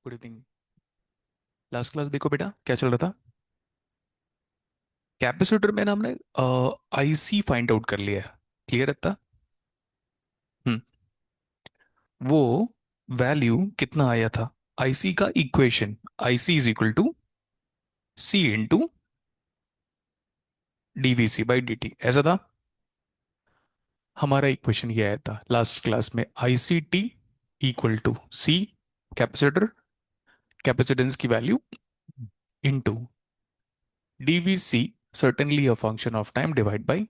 Good evening. Last class देखो बेटा क्या चल रहा था। कैपेसिटर में ना हमने आईसी फाइंड आउट कर लिया है। क्लियर था। हम्म। वो वैल्यू कितना आया था। आईसी का equation IC is equal to C into DVC by D T ऐसा था। हमारा इक्वेशन ये आया था लास्ट क्लास में IC T equal to C capacitor capacitance की value into DVC certainly a function of time divide by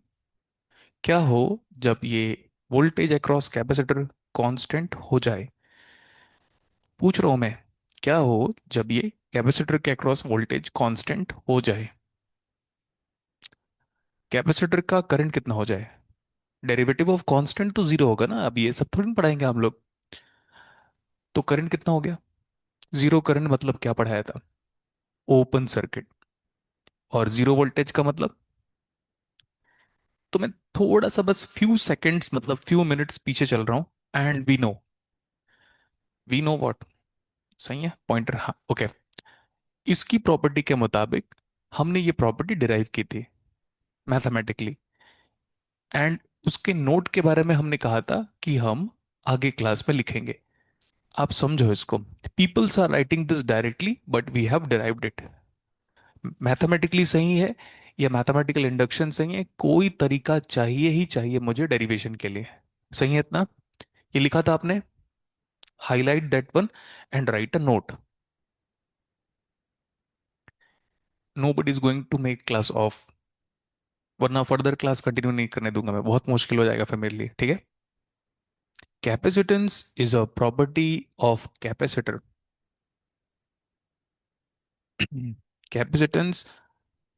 क्या हो जब ये वोल्टेज अक्रॉस कैपेसिटर कांस्टेंट हो जाए। पूछ रहा हूं मैं क्या हो जब ये कैपेसिटर के अक्रॉस वोल्टेज कांस्टेंट हो जाए। कैपेसिटर का करंट कितना हो जाए। डेरिवेटिव ऑफ कांस्टेंट तो जीरो होगा ना। अब ये सब थोड़ी ना पढ़ाएंगे हम लोग। तो करंट कितना हो गया। जीरो करंट मतलब क्या पढ़ाया था। Open circuit. और जीरो वोल्टेज का मतलब तो मैं थोड़ा सा बस फ्यू सेकंड्स मतलब फ्यू मिनट्स पीछे चल रहा हूं एंड वी नो व्हाट। सही है पॉइंटर हाँ ओके। इसकी प्रॉपर्टी के मुताबिक हमने ये प्रॉपर्टी डिराइव की थी मैथमेटिकली। एंड उसके नोट के बारे में हमने कहा था कि हम आगे क्लास में लिखेंगे। आप समझो इसको। Peoples are writing this directly but we have derived it. Mathematically सही है या मैथमेटिकल इंडक्शन सही है। कोई तरीका चाहिए ही चाहिए मुझे डेरिवेशन के लिए। सही है इतना। ये लिखा था आपने। Highlight that one and write a note. Nobody is going to make class off वरना फर्दर क्लास कंटिन्यू नहीं करने दूंगा मैं। बहुत मुश्किल हो जाएगा फिर मेरे लिए। ठीक है। Capacitance is a property of capacitor. Capacitance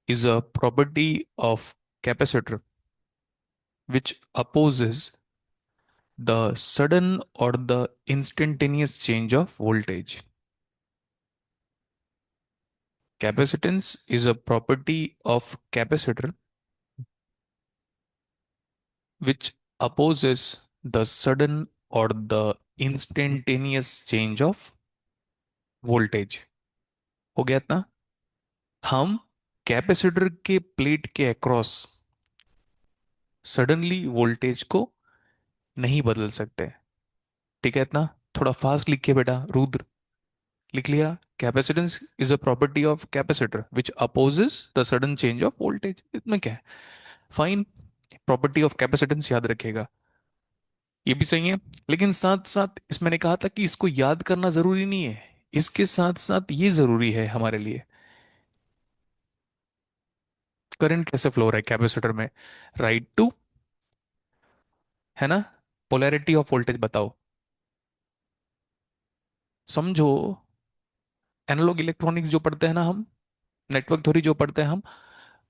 is a property of capacitor which opposes the sudden or the instantaneous change of voltage. Capacitance is a property of capacitor which opposes the sudden or the instantaneous change of voltage. हो गया इतना। हम capacitor के plate के across suddenly voltage को नहीं बदल सकते। ठीक है इतना। थोड़ा फास्ट लिखिए बेटा रुद्र। लिख लिया। Capacitance is a property of capacitor which opposes the sudden change of voltage. इसमें क्या है। फाइन। प्रॉपर्टी ऑफ कैपेसिटेंस याद रखिएगा। ये भी सही है। लेकिन साथ साथ इस मैंने कहा था कि इसको याद करना जरूरी नहीं है। इसके साथ साथ ये जरूरी है हमारे लिए। करंट कैसे फ्लो हो रहा है कैपेसिटर में। राइट टू है ना। पोलैरिटी ऑफ वोल्टेज बताओ। समझो। एनालॉग इलेक्ट्रॉनिक्स जो पढ़ते हैं ना हम। नेटवर्क थ्योरी जो पढ़ते हैं हम।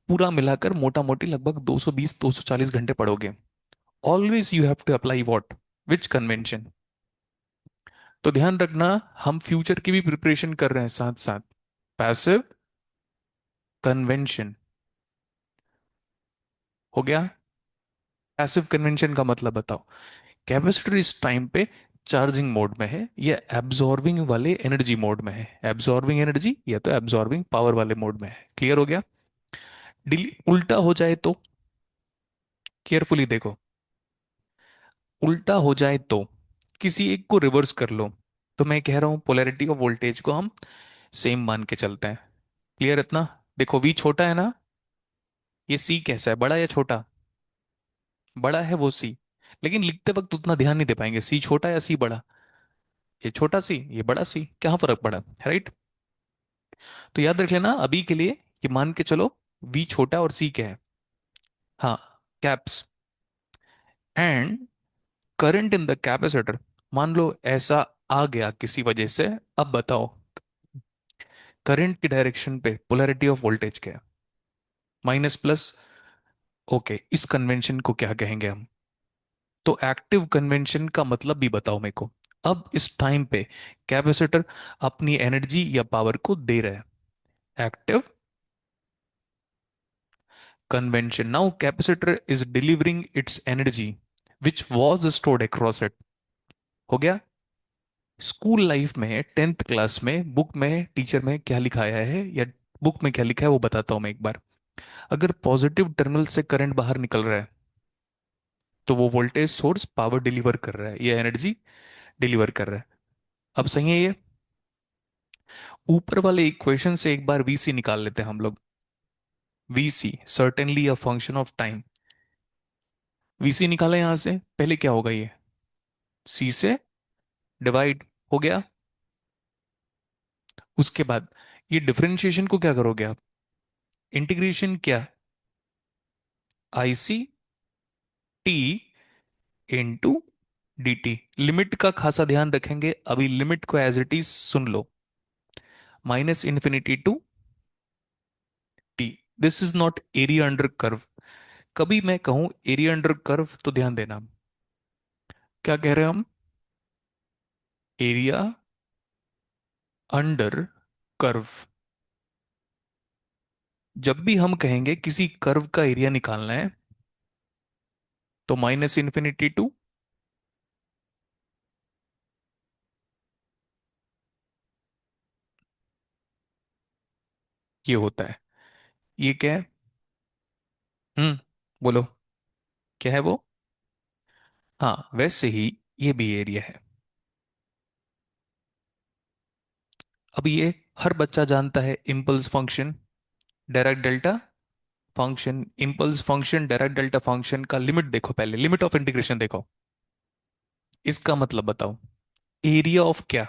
पूरा मिलाकर मोटा मोटी लगभग 220 240 घंटे पढ़ोगे। Always you have to apply what which convention. तो ध्यान रखना। हम फ्यूचर की भी प्रिपरेशन कर रहे हैं साथ साथ। पैसिव कन्वेंशन हो गया। पैसिव कन्वेंशन का मतलब बताओ। कैपेसिटर इस टाइम पे चार्जिंग मोड में है या एब्जॉर्बिंग वाले एनर्जी मोड में है। एब्जॉर्बिंग एनर्जी या तो एब्जॉर्बिंग पावर वाले मोड में है। क्लियर हो गया। उल्टा हो जाए तो केयरफुली देखो। उल्टा हो जाए तो किसी एक को रिवर्स कर लो। तो मैं कह रहा हूं पोलैरिटी ऑफ वोल्टेज को हम सेम मान के चलते हैं। क्लियर इतना। देखो वी छोटा है ना। ये सी कैसा है बड़ा या छोटा। बड़ा है वो सी। लेकिन लिखते वक्त उतना ध्यान नहीं दे पाएंगे सी छोटा या सी बड़ा। ये छोटा सी ये बड़ा सी क्या फर्क पड़ा है राइट। तो याद रख लेना अभी के लिए। ये मान के चलो वी छोटा और सी क्या है। हाँ caps. And current in the capacitor. मान लो ऐसा आ गया किसी वजह से। अब बताओ करंट की डायरेक्शन पे पोलैरिटी ऑफ वोल्टेज क्या है। Minus plus. ओके इस कन्वेंशन को क्या कहेंगे हम। तो एक्टिव कन्वेंशन का मतलब भी बताओ मेरे को। अब इस टाइम पे कैपेसिटर अपनी एनर्जी या पावर को दे रहा है। Active convention now capacitor is delivering it's energy which was stored across it. हो गया। स्कूल लाइफ में 10th क्लास में बुक में टीचर में क्या लिखाया है, या बुक में क्या लिखा है वो बताता हूं मैं एक बार। अगर पॉजिटिव टर्मिनल से करंट बाहर निकल रहा है तो वो वोल्टेज सोर्स पावर डिलीवर कर रहा है या एनर्जी डिलीवर कर रहा है। अब सही है ये। ऊपर वाले इक्वेशन से एक बार वीसी निकाल लेते हैं हम लोग। VC certainly a function of time. VC निकाला यहां से, पहले क्या होगा ये, सी से डिवाइड हो गया। उसके बाद ये डिफरेंशिएशन को क्या करोगे आप, इंटीग्रेशन क्या, I C T into D T. Limit का खासा ध्यान रखेंगे, अभी लिमिट को एज इट इज सुन लो, minus infinity to T. This is not area under curve. कभी मैं कहूं एरिया अंडर कर्व तो ध्यान देना, क्या कह रहे हैं हम, एरिया अंडर कर्व। जब भी हम कहेंगे किसी कर्व का एरिया निकालना है तो माइनस इन्फिनिटी टू, ये होता है। ये क्या है, बोलो, क्या है वो। हाँ वैसे ही ये भी एरिया है। अब ये हर बच्चा जानता है, impulse function, direct delta function, impulse function direct delta function का लिमिट देखो, पहले लिमिट ऑफ इंटीग्रेशन देखो। इसका मतलब बताओ, एरिया ऑफ क्या,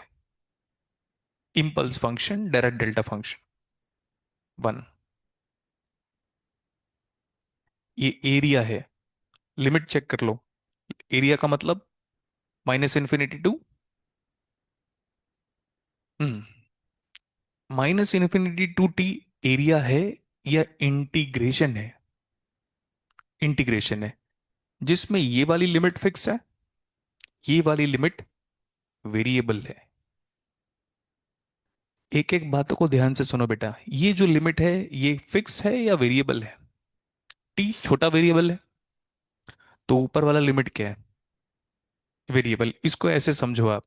impulse function direct delta function, one. ये एरिया है, लिमिट चेक कर लो। एरिया का मतलब minus infinity to, minus infinity to t area है या इंटीग्रेशन है, इंटीग्रेशन है, जिसमें ये वाली लिमिट फिक्स है, ये वाली लिमिट वेरिएबल है। एक एक बातों को ध्यान से सुनो बेटा, ये जो लिमिट है ये फिक्स है या वेरिएबल है, टी छोटा वेरिएबल है, तो ऊपर वाला लिमिट क्या है, वेरिएबल। इसको ऐसे समझो आप,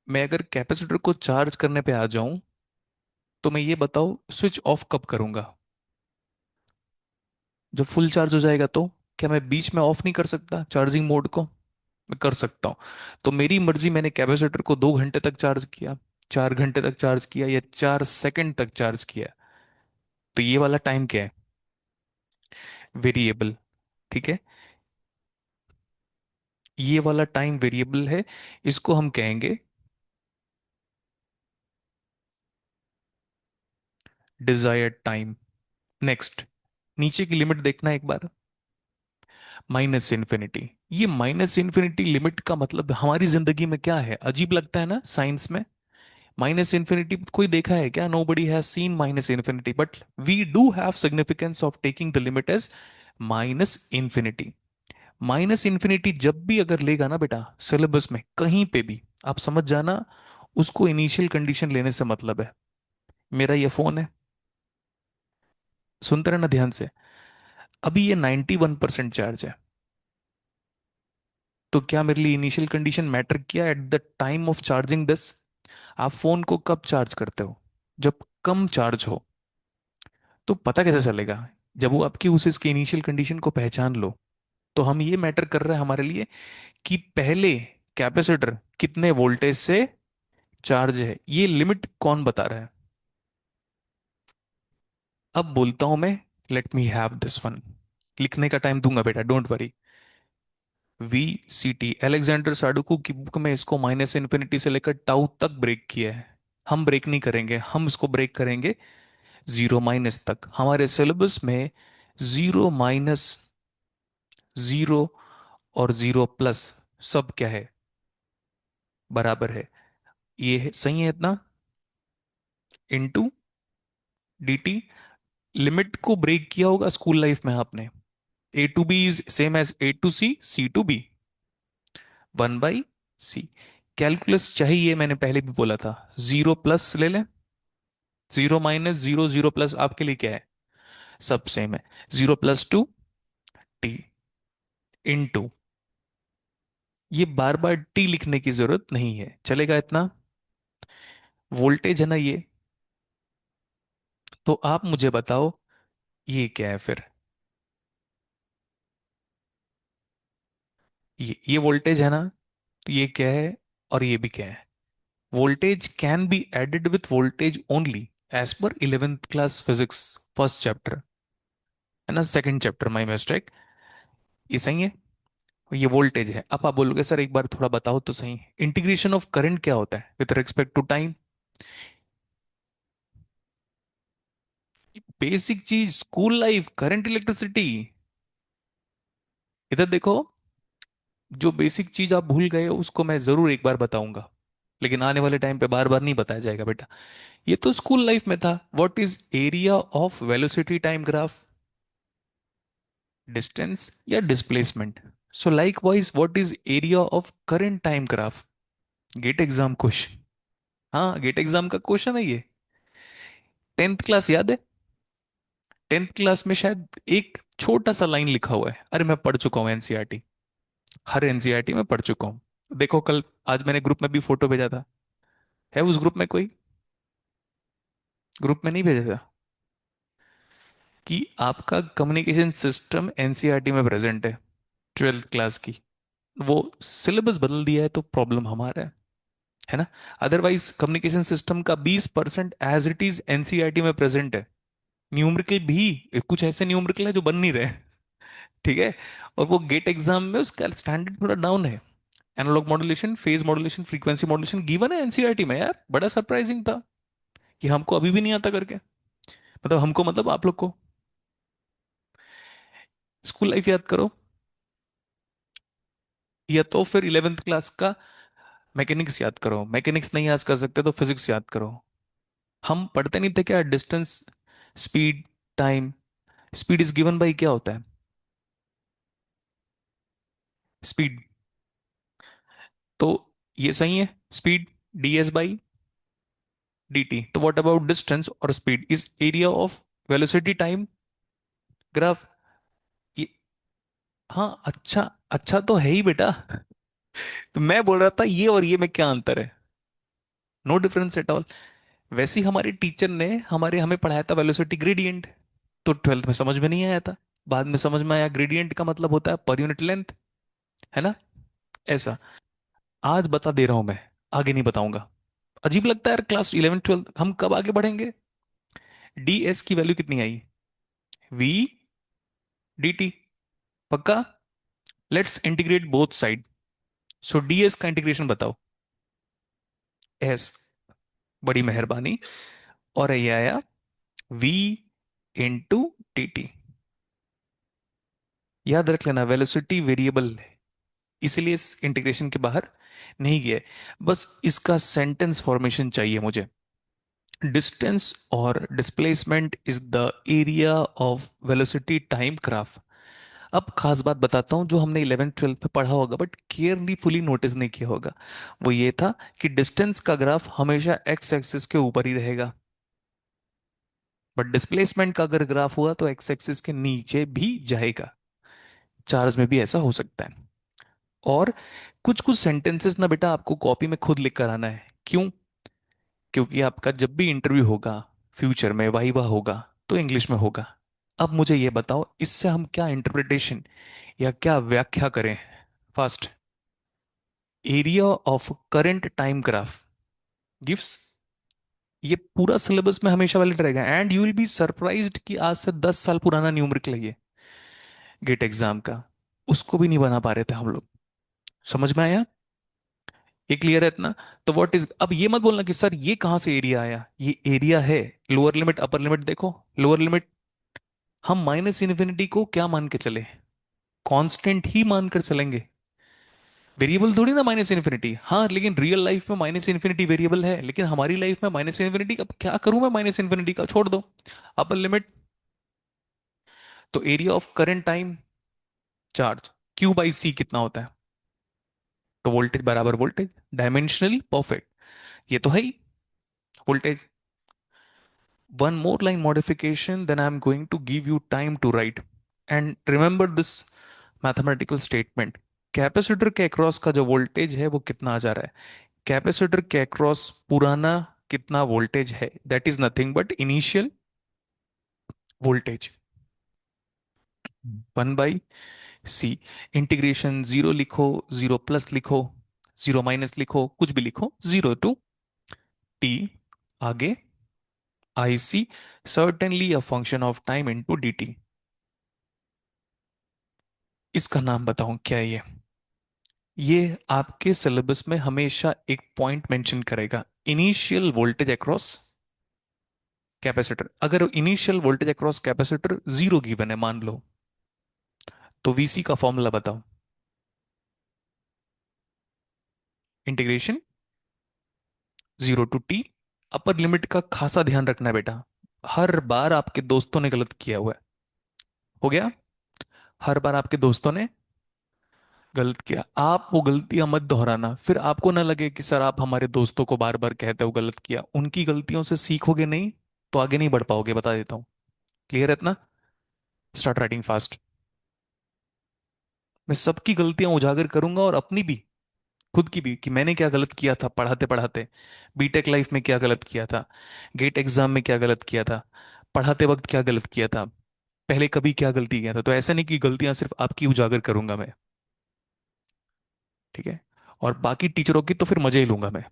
मैं अगर कैपेसिटर को चार्ज करने पे आ जाऊं तो मैं ये बताओ स्विच ऑफ कब करूंगा, जब फुल चार्ज हो जाएगा। तो क्या मैं बीच में ऑफ नहीं कर सकता चार्जिंग मोड को, मैं कर सकता हूं। तो मेरी मर्जी, मैंने कैपेसिटर को 2 घंटे तक चार्ज किया, 4 घंटे तक चार्ज किया, या 4 सेकंड तक चार्ज किया, तो ये वाला टाइम क्या है, वेरिएबल। ठीक है, ये वाला टाइम वेरिएबल है, इसको हम कहेंगे डिजायर्ड टाइम। नेक्स्ट, नीचे की लिमिट देखना एक बार, माइनस इन्फिनिटी। ये माइनस इन्फिनिटी लिमिट का मतलब हमारी जिंदगी में क्या है, अजीब लगता है ना साइंस में। माइनस इन्फिनिटी कोई देखा है क्या, nobody has seen minus infinity, but we do have significance of taking the limit as minus infinity. Minus infinity जब भी अगर लेगा ना बेटा सिलेबस में कहीं पे भी, आप समझ जाना उसको इनिशियल कंडीशन लेने से मतलब है। मेरा ये फोन है, सुनते रहना ध्यान से, अभी ये 91% चार्ज है, तो क्या मेरे लिए इनिशियल कंडीशन मैटर किया at the time of charging this. आप फोन को कब चार्ज करते हो, जब कम चार्ज हो। तो पता कैसे चलेगा, जब वो आपकी उस इसकी इनिशियल कंडीशन को पहचान लो। तो हम ये मैटर कर रहे हैं हमारे लिए कि पहले कैपेसिटर कितने वोल्टेज से चार्ज है, ये लिमिट कौन बता रहा है। अब बोलता हूं मैं, let me have this one, लिखने का टाइम दूंगा बेटा, don't worry. V C T, Alexander Sadiku की बुक में इसको माइनस इन्फिनिटी से लेकर टाउ तक ब्रेक किया है। हम ब्रेक नहीं करेंगे, हम इसको ब्रेक करेंगे जीरो माइनस तक। हमारे सिलेबस में जीरो माइनस, जीरो और जीरो प्लस सब क्या है, बराबर है। ये है सही है इतना, इनटू dt। लिमिट को ब्रेक किया होगा स्कूल लाइफ में आपने, A to B is same as A to C, C to B, one by C. Calculus चाहिए, मैंने पहले भी बोला था, जीरो प्लस ले लें, zero minus zero, zero plus आपके लिए क्या है, सब सेम है। Zero plus to t, into ये बार बार टी लिखने की जरूरत नहीं है, चलेगा इतना। वोल्टेज है ना ये। तो आप मुझे बताओ ये क्या है फिर। ये वोल्टेज है ना, तो ये क्या है और ये भी क्या है। Voltage can be added with voltage only as पर 11th class physics first chapter, है ना, सेकंड चैप्टर, माय मिस्टेक। ये सही है। ये वोल्टेज है। अब आप बोलोगे सर एक बार थोड़ा बताओ तो सही, इंटीग्रेशन ऑफ करंट क्या होता है with respect to time. Basic चीज, स्कूल लाइफ, करंट, इलेक्ट्रिसिटी। इधर देखो, जो बेसिक चीज आप भूल गए हो उसको मैं जरूर एक बार बताऊंगा, लेकिन आने वाले टाइम पे बार बार नहीं बताया जाएगा बेटा। ये तो स्कूल लाइफ में था। What is area of velocity time graph. Distance या displacement. So likewise what is area of current time graph. GATE exam question. हाँ, गेट एग्जाम का क्वेश्चन है ये। 10th क्लास याद है। 10th क्लास में शायद एक छोटा सा लाइन लिखा हुआ है। अरे मैं पढ़ चुका हूँ एनसीईआरटी, हर एनसीईआरटी में पढ़ चुका हूँ। देखो कल, आज मैंने ग्रुप में भी फोटो भेजा था। है उस ग्रुप में कोई? ग्रुप में नहीं भेजा था कि आपका कम्युनिकेशन सिस्टम एनसीईआरटी में प्रेजेंट है 12th क्लास की। वो सिलेबस बदल दिया है तो प्रॉब्लम हमारा है ना। अदरवाइज कम्युनिकेशन सिस्टम का 20% एज इट इज एनसीईआरटी में प्रेजेंट है। न्यूमेरिकल भी कुछ ऐसे न्यूमेरिकल है जो बन नहीं रहे। ठीक है। और वो गेट एग्जाम में उसका स्टैंडर्ड थोड़ा डाउन है। Analog modulation, phase modulation, frequency modulation given है एनसीईआरटी में यार। बड़ा सरप्राइजिंग था कि हमको अभी भी नहीं आता करके। मतलब हमको, मतलब आप लोग को। स्कूल लाइफ याद करो, या तो फिर 11th क्लास का मैकेनिक्स याद करो। मैकेनिक्स नहीं याद कर सकते तो फिजिक्स याद करो। हम पढ़ते नहीं थे क्या, distance, speed, time. Speed is given by क्या होता है? स्पीड। तो ये सही है, स्पीड ds बाई dt। तो व्हाट अबाउट डिस्टेंस और speed is area of velocity time graph. ये, हाँ अच्छा, अच्छा तो है ही बेटा। तो मैं बोल रहा था ये और ये में क्या अंतर है। No difference at all. वैसे ही हमारे टीचर ने हमारे हमें पढ़ाया था वेलोसिटी ग्रेडियंट, तो 12th में समझ में नहीं आया था। बाद में समझ में आया ग्रेडियंट का मतलब होता है पर यूनिट लेंथ, है ना। ऐसा आज बता दे रहा हूं मैं, आगे नहीं बताऊंगा। अजीब लगता है यार, क्लास 11 12 हम कब आगे बढ़ेंगे। डी एस की वैल्यू कितनी आई? V D T. पक्का। Let's integrate both side. So D S का इंटीग्रेशन बताओ। एस, बड़ी मेहरबानी। और ये आया वी इंटू टी टी। याद रख लेना वेलोसिटी वेरिएबल है, इसलिए इस इंटीग्रेशन के बाहर नहीं गया। बस इसका सेंटेंस फॉर्मेशन चाहिए मुझे। डिस्टेंस और displacement is the area of velocity time graph. अब खास बात बताता हूं जो हमने 11th 12th में पढ़ा होगा बट केयरली फुली नोटिस नहीं किया होगा। वो ये था कि डिस्टेंस का ग्राफ हमेशा एक्स एक्सिस के ऊपर ही रहेगा, बट डिस्प्लेसमेंट का अगर ग्राफ हुआ तो एक्स एक्सिस के नीचे भी जाएगा। चार्ज में भी ऐसा हो सकता है। और कुछ कुछ सेंटेंसेस ना बेटा आपको कॉपी में खुद लिख कर आना है। क्यों? क्योंकि आपका जब भी इंटरव्यू होगा, फ्यूचर में वाइवा होगा, तो इंग्लिश में होगा। अब मुझे ये बताओ इससे हम क्या इंटरप्रिटेशन या क्या व्याख्या करें। First, area of current time graph gives. ये पूरा सिलेबस में हमेशा वैलिड रहेगा and you will be surprised कि आज से 10 साल पुराना न्यूमेरिकल है ये, गेट एग्जाम का। उसको भी नहीं बना पा रहे थे हम लोग। समझ में आया? ये क्लियर है इतना? तो व्हाट इज, अब ये मत बोलना कि सर ये कहां से एरिया आया। ये एरिया है। लोअर लिमिट अपर लिमिट देखो। लोअर लिमिट हम माइनस इन्फिनिटी को क्या मान के चले, कांस्टेंट ही मानकर चलेंगे। वेरिएबल थोड़ी ना माइनस इन्फिनिटी। हाँ लेकिन रियल लाइफ में माइनस इन्फिनिटी वेरिएबल है, लेकिन हमारी लाइफ में माइनस इन्फिनिटी, अब क्या करूं मैं माइनस इन्फिनिटी का, छोड़ दो। Upper limit. तो area of current time charge Q by C कितना होता है? तो वोल्टेज बराबर वोल्टेज, डायमेंशनली परफेक्ट। ये तो है ही voltage. One more line modification, then I'm going to give you time to write. And remember this mathematical statement. Capacitor के अक्रॉस का जो वोल्टेज है वो कितना आ जा रहा है? कैपेसिटर के अक्रॉस पुराना कितना वोल्टेज है? That is nothing but initial voltage, 1/c। Integration zero लिखो, जीरो प्लस लिखो, जीरो माइनस लिखो, कुछ भी लिखो, 0 to t, आगे I C, certainly a function of time into D T. इसका नाम बताऊं क्या है ये आपके सिलेबस में हमेशा एक पॉइंट मेंशन करेगा, इनिशियल वोल्टेज अक्रॉस कैपेसिटर। अगर initial voltage across capacitor zero given है मान लो, तो वीसी का फॉर्मूला बताओ। Integration 0 to t, upper limit का खासा ध्यान रखना है बेटा। हर बार आपके दोस्तों ने गलत किया हुआ है। हो गया? हर बार आपके दोस्तों ने गलत किया, आप वो गलतियां मत दोहराना, फिर आपको ना लगे कि सर आप हमारे दोस्तों को बार बार कहते हो गलत किया। उनकी गलतियों से सीखोगे नहीं तो आगे नहीं बढ़ पाओगे, बता देता हूं। क्लियर है इतना? Start writing fast. मैं सबकी गलतियां उजागर करूंगा और अपनी भी, खुद की भी, कि मैंने क्या गलत किया था पढ़ाते पढ़ाते। बीटेक लाइफ में क्या गलत किया था, गेट एग्जाम में क्या गलत किया था, पढ़ाते वक्त क्या गलत किया था, पहले कभी क्या गलती किया था। तो ऐसा नहीं कि गलतियां सिर्फ आपकी उजागर करूंगा मैं, ठीक है? और बाकी टीचरों की तो फिर मजे ही लूंगा मैं,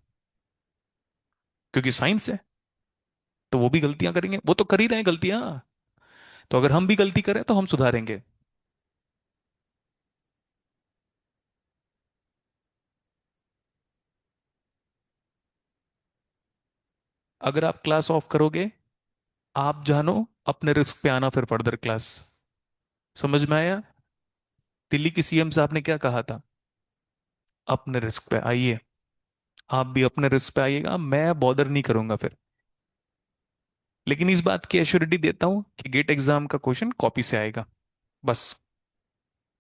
क्योंकि साइंस है, तो वो भी गलतियां करेंगे, वो तो कर ही रहे हैं गलतियां। तो अगर हम भी गलती करें तो हम सुधारेंगे। अगर आप क्लास ऑफ करोगे, आप जानो, अपने रिस्क पे आना फिर फर्दर क्लास। समझ में आया? दिल्ली की सीएम साहब ने क्या कहा था? अपने रिस्क पे आइए। आप भी अपने रिस्क पे आइएगा, मैं बॉदर नहीं करूंगा फिर। लेकिन इस बात की एश्योरिटी देता हूं कि गेट एग्जाम का क्वेश्चन कॉपी से आएगा, बस।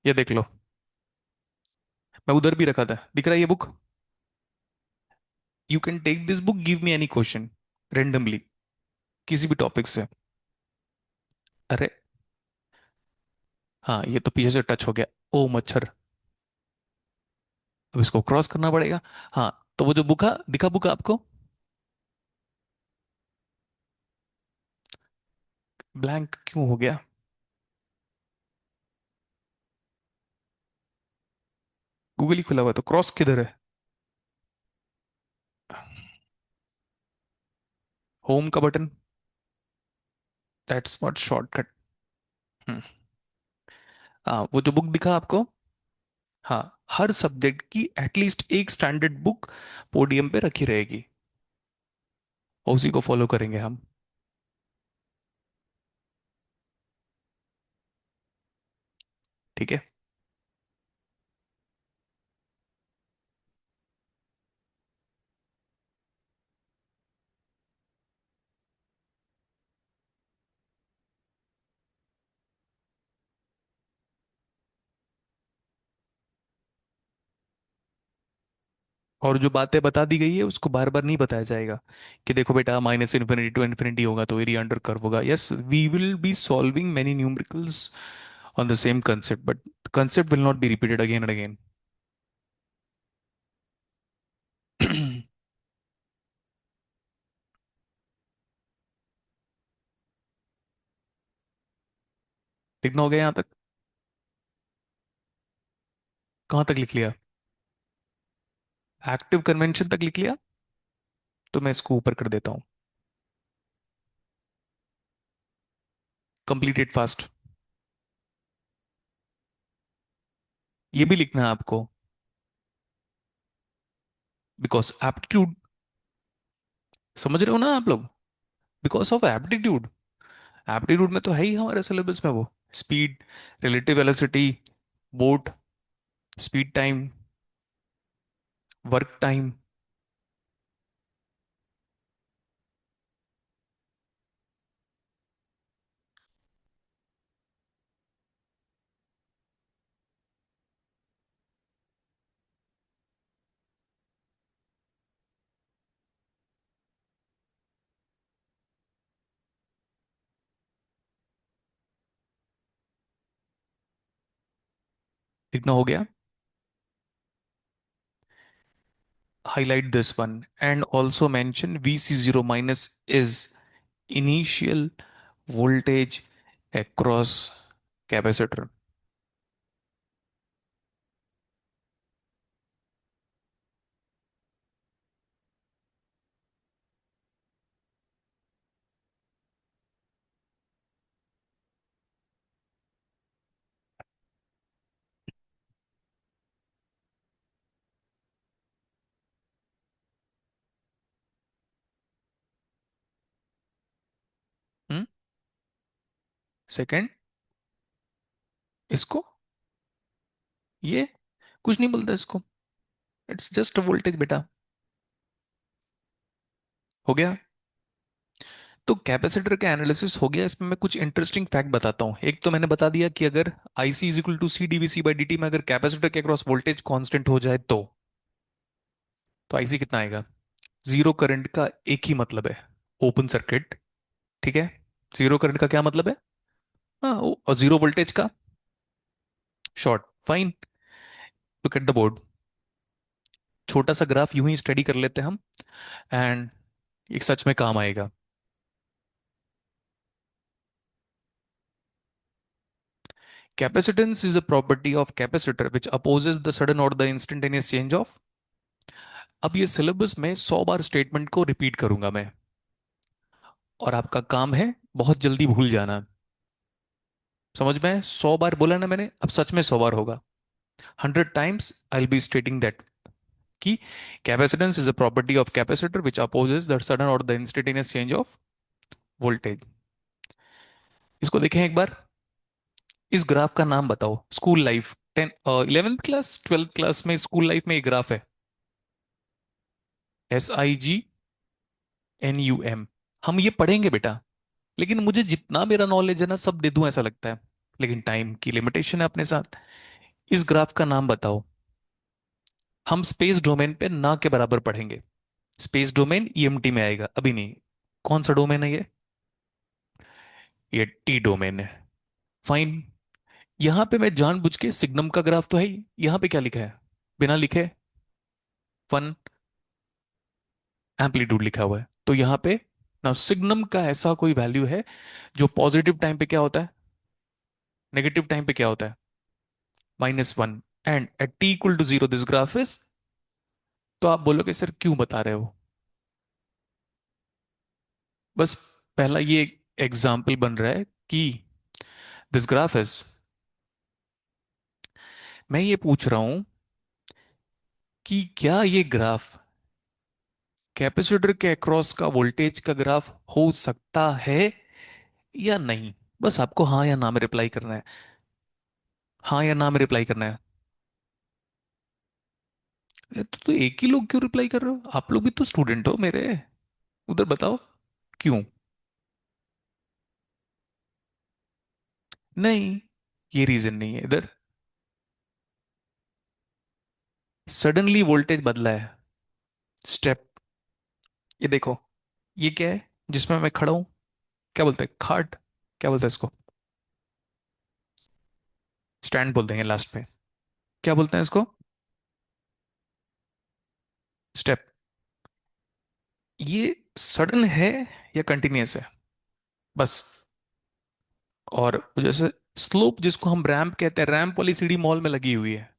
ये देख लो, मैं उधर भी रखा था, दिख रहा है ये book? You can take this book, give me any question randomly, किसी भी टॉपिक से। अरे हाँ, ये तो पीछे से टच हो गया। ओ मच्छर, अब इसको क्रॉस करना पड़ेगा। हाँ, तो वो जो बुक दिखा, बुक आपको ब्लैंक क्यों हो गया? गूगल ही खुला हुआ है, तो क्रॉस किधर है? होम का बटन, दैट्स व्हाट शॉर्टकट। हम्म। हाँ, वो जो बुक दिखा आपको, हाँ, हर सब्जेक्ट की एटलीस्ट एक स्टैंडर्ड बुक पोडियम पे रखी रहेगी, और उसी को फॉलो करेंगे हम। ठीक है? और जो बातें बता दी गई है उसको बार बार नहीं बताया जाएगा कि देखो बेटा माइनस इन्फिनिटी टू इन्फिनिटी होगा तो एरिया अंडर कर्व होगा। Yes, we will be solving many numericals on the same concept, but the concept will not be repeated again and again. लिखना हो गया यहाँ तक? कहाँ तक लिख लिया? एक्टिव कन्वेंशन तक लिख लिया? तो मैं इसको ऊपर कर देता हूँ, कंप्लीटेड फास्ट। ये भी लिखना है आपको, बिकॉज एप्टीट्यूड, समझ रहे हो ना आप लोग? Because of aptitude. एप्टीट्यूड में तो है ही हमारे सिलेबस में वो, speed, relative velocity, boat, speed time, work time. लिखना हो गया? highlight this one and also mention VC0 minus is initial voltage across capacitor. Hmm. Second, इसको, ये कुछ नहीं बोलता इसको, इट्स जस्ट वोल्टेज बेटा। हो गया। तो कैपेसिटर का एनालिसिस हो गया। इसमें मैं कुछ इंटरेस्टिंग फैक्ट बताता हूँ। एक तो मैंने बता दिया कि अगर IC is equal to C d v c by D t में अगर कैपेसिटर के अक्रॉस वोल्टेज कांस्टेंट हो जाए तो IC कितना आएगा। जीरो करंट का एक ही मतलब है, ओपन सर्किट। ठीक है। जीरो करंट का क्या मतलब है। हाँ, और जीरो वोल्टेज का short. Fine. Look at the board. छोटा सा ग्राफ यूं ही स्टडी कर लेते हैं हम, एंड एक सच में काम आएगा। Capacitance is a property of capacitor which opposes the sudden or the instantaneous change of। अब ये सिलेबस में 100 बार स्टेटमेंट को रिपीट करूंगा मैं, और आपका काम है बहुत जल्दी भूल जाना। समझ में? 100 बार बोला ना मैंने, अब सच में 100 बार होगा। 100 times I will be stating that कि capacitance is a property of capacitor which opposes the sudden और the instantaneous change of voltage. इसको देखें एक बार। इस ग्राफ का नाम बताओ। School life, 11th class 12th class में स्कूल लाइफ में एक ग्राफ है, SIGNUM। हम ये पढ़ेंगे बेटा, लेकिन मुझे जितना मेरा नॉलेज है ना सब दे दूं ऐसा लगता है, लेकिन टाइम की लिमिटेशन है अपने साथ। इस ग्राफ का नाम बताओ। हम स्पेस डोमेन पे ना के बराबर पढ़ेंगे। स्पेस डोमेन EMT में आएगा, अभी नहीं। कौन सा डोमेन है ये टी डोमेन है। फाइन। यहां पे मैं जानबूझ के सिग्नम का ग्राफ तो है ही, यहां पे क्या लिखा है बिना लिखे, फन एम्पलीट्यूड लिखा हुआ है। तो यहां पे ना सिग्नम का ऐसा कोई वैल्यू है जो पॉजिटिव टाइम पे क्या होता है, नेगेटिव टाइम पे क्या होता है, -1, and at t = 0 this graph is. तो आप बोलोगे सर क्यों बता रहे हो। बस पहला ये एग्जाम्पल बन रहा है कि दिस ग्राफ इज, मैं ये पूछ रहा हूं कि क्या ये ग्राफ कैपेसिटर के अक्रॉस का वोल्टेज का ग्राफ हो सकता है या नहीं। बस आपको हाँ या ना में रिप्लाई करना है। हाँ या ना में रिप्लाई करना है। तो एक ही लोग क्यों रिप्लाई कर रहे हो, आप लोग भी तो स्टूडेंट हो मेरे। उधर बताओ क्यों। नहीं, ये रीजन नहीं है इधर। सडनली वोल्टेज बदला है। स्टेप, ये देखो, ये क्या है जिसमें मैं खड़ा हूं, क्या बोलते हैं, खाट, क्या बोलते हैं इसको, स्टैंड बोल देंगे लास्ट पे। क्या बोलते हैं इसको, स्टेप। ये सडन है या कंटिन्यूअस है, बस। और जैसे स्लोप जिसको हम रैंप कहते हैं, रैंप वाली सीढ़ी मॉल में लगी हुई है,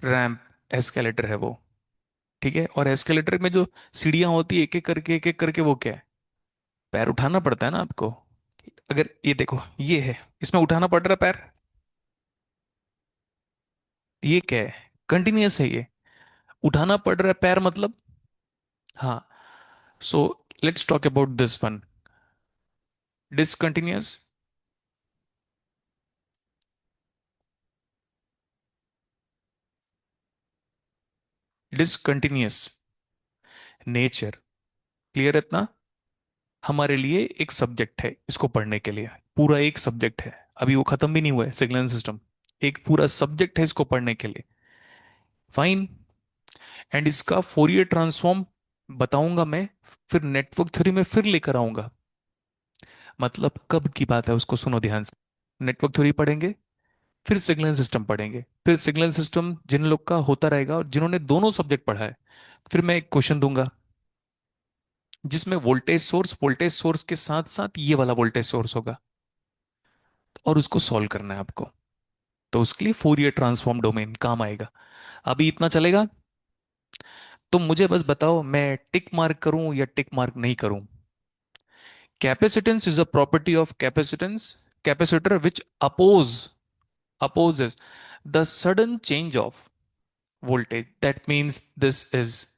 रैंप एस्केलेटर है वो। ठीक है। और एस्केलेटर में जो सीढ़ियां होती है एक एक करके वो क्या है, पैर उठाना पड़ता है ना आपको। अगर ये देखो ये है, इसमें उठाना पड़ रहा है पैर, ये क्या है, कंटिन्यूअस है ये, उठाना पड़ रहा है पैर मतलब। हाँ। So let's talk about this one, discontinuous, discontinuous nature. Clear है इतना। हमारे लिए एक सब्जेक्ट है इसको पढ़ने के लिए, पूरा एक सब्जेक्ट है, अभी वो खत्म भी नहीं हुआ है सिग्नल सिस्टम। एक पूरा सब्जेक्ट है इसको पढ़ने के लिए। फाइन। एंड इसका फोरियर ट्रांसफॉर्म बताऊंगा मैं, फिर नेटवर्क थ्योरी में फिर लेकर आऊंगा। मतलब कब की बात है उसको सुनो ध्यान से। नेटवर्क थ्योरी पढ़ेंगे, फिर सिग्नल सिस्टम पढ़ेंगे, फिर सिग्नल सिस्टम जिन लोग का होता रहेगा और जिन्होंने दोनों सब्जेक्ट पढ़ा है, फिर मैं एक क्वेश्चन दूंगा जिसमें वोल्टेज सोर्स के साथ साथ ये वाला वोल्टेज सोर्स होगा, और उसको सॉल्व करना है आपको। तो उसके लिए फोरियर ट्रांसफॉर्म डोमेन काम आएगा। अभी इतना चलेगा? तो मुझे बस बताओ, मैं टिक मार्क करूं या टिक मार्क नहीं करूं? Capacitance is a property of capacitance capacitor which opposes the sudden change of voltage. That means this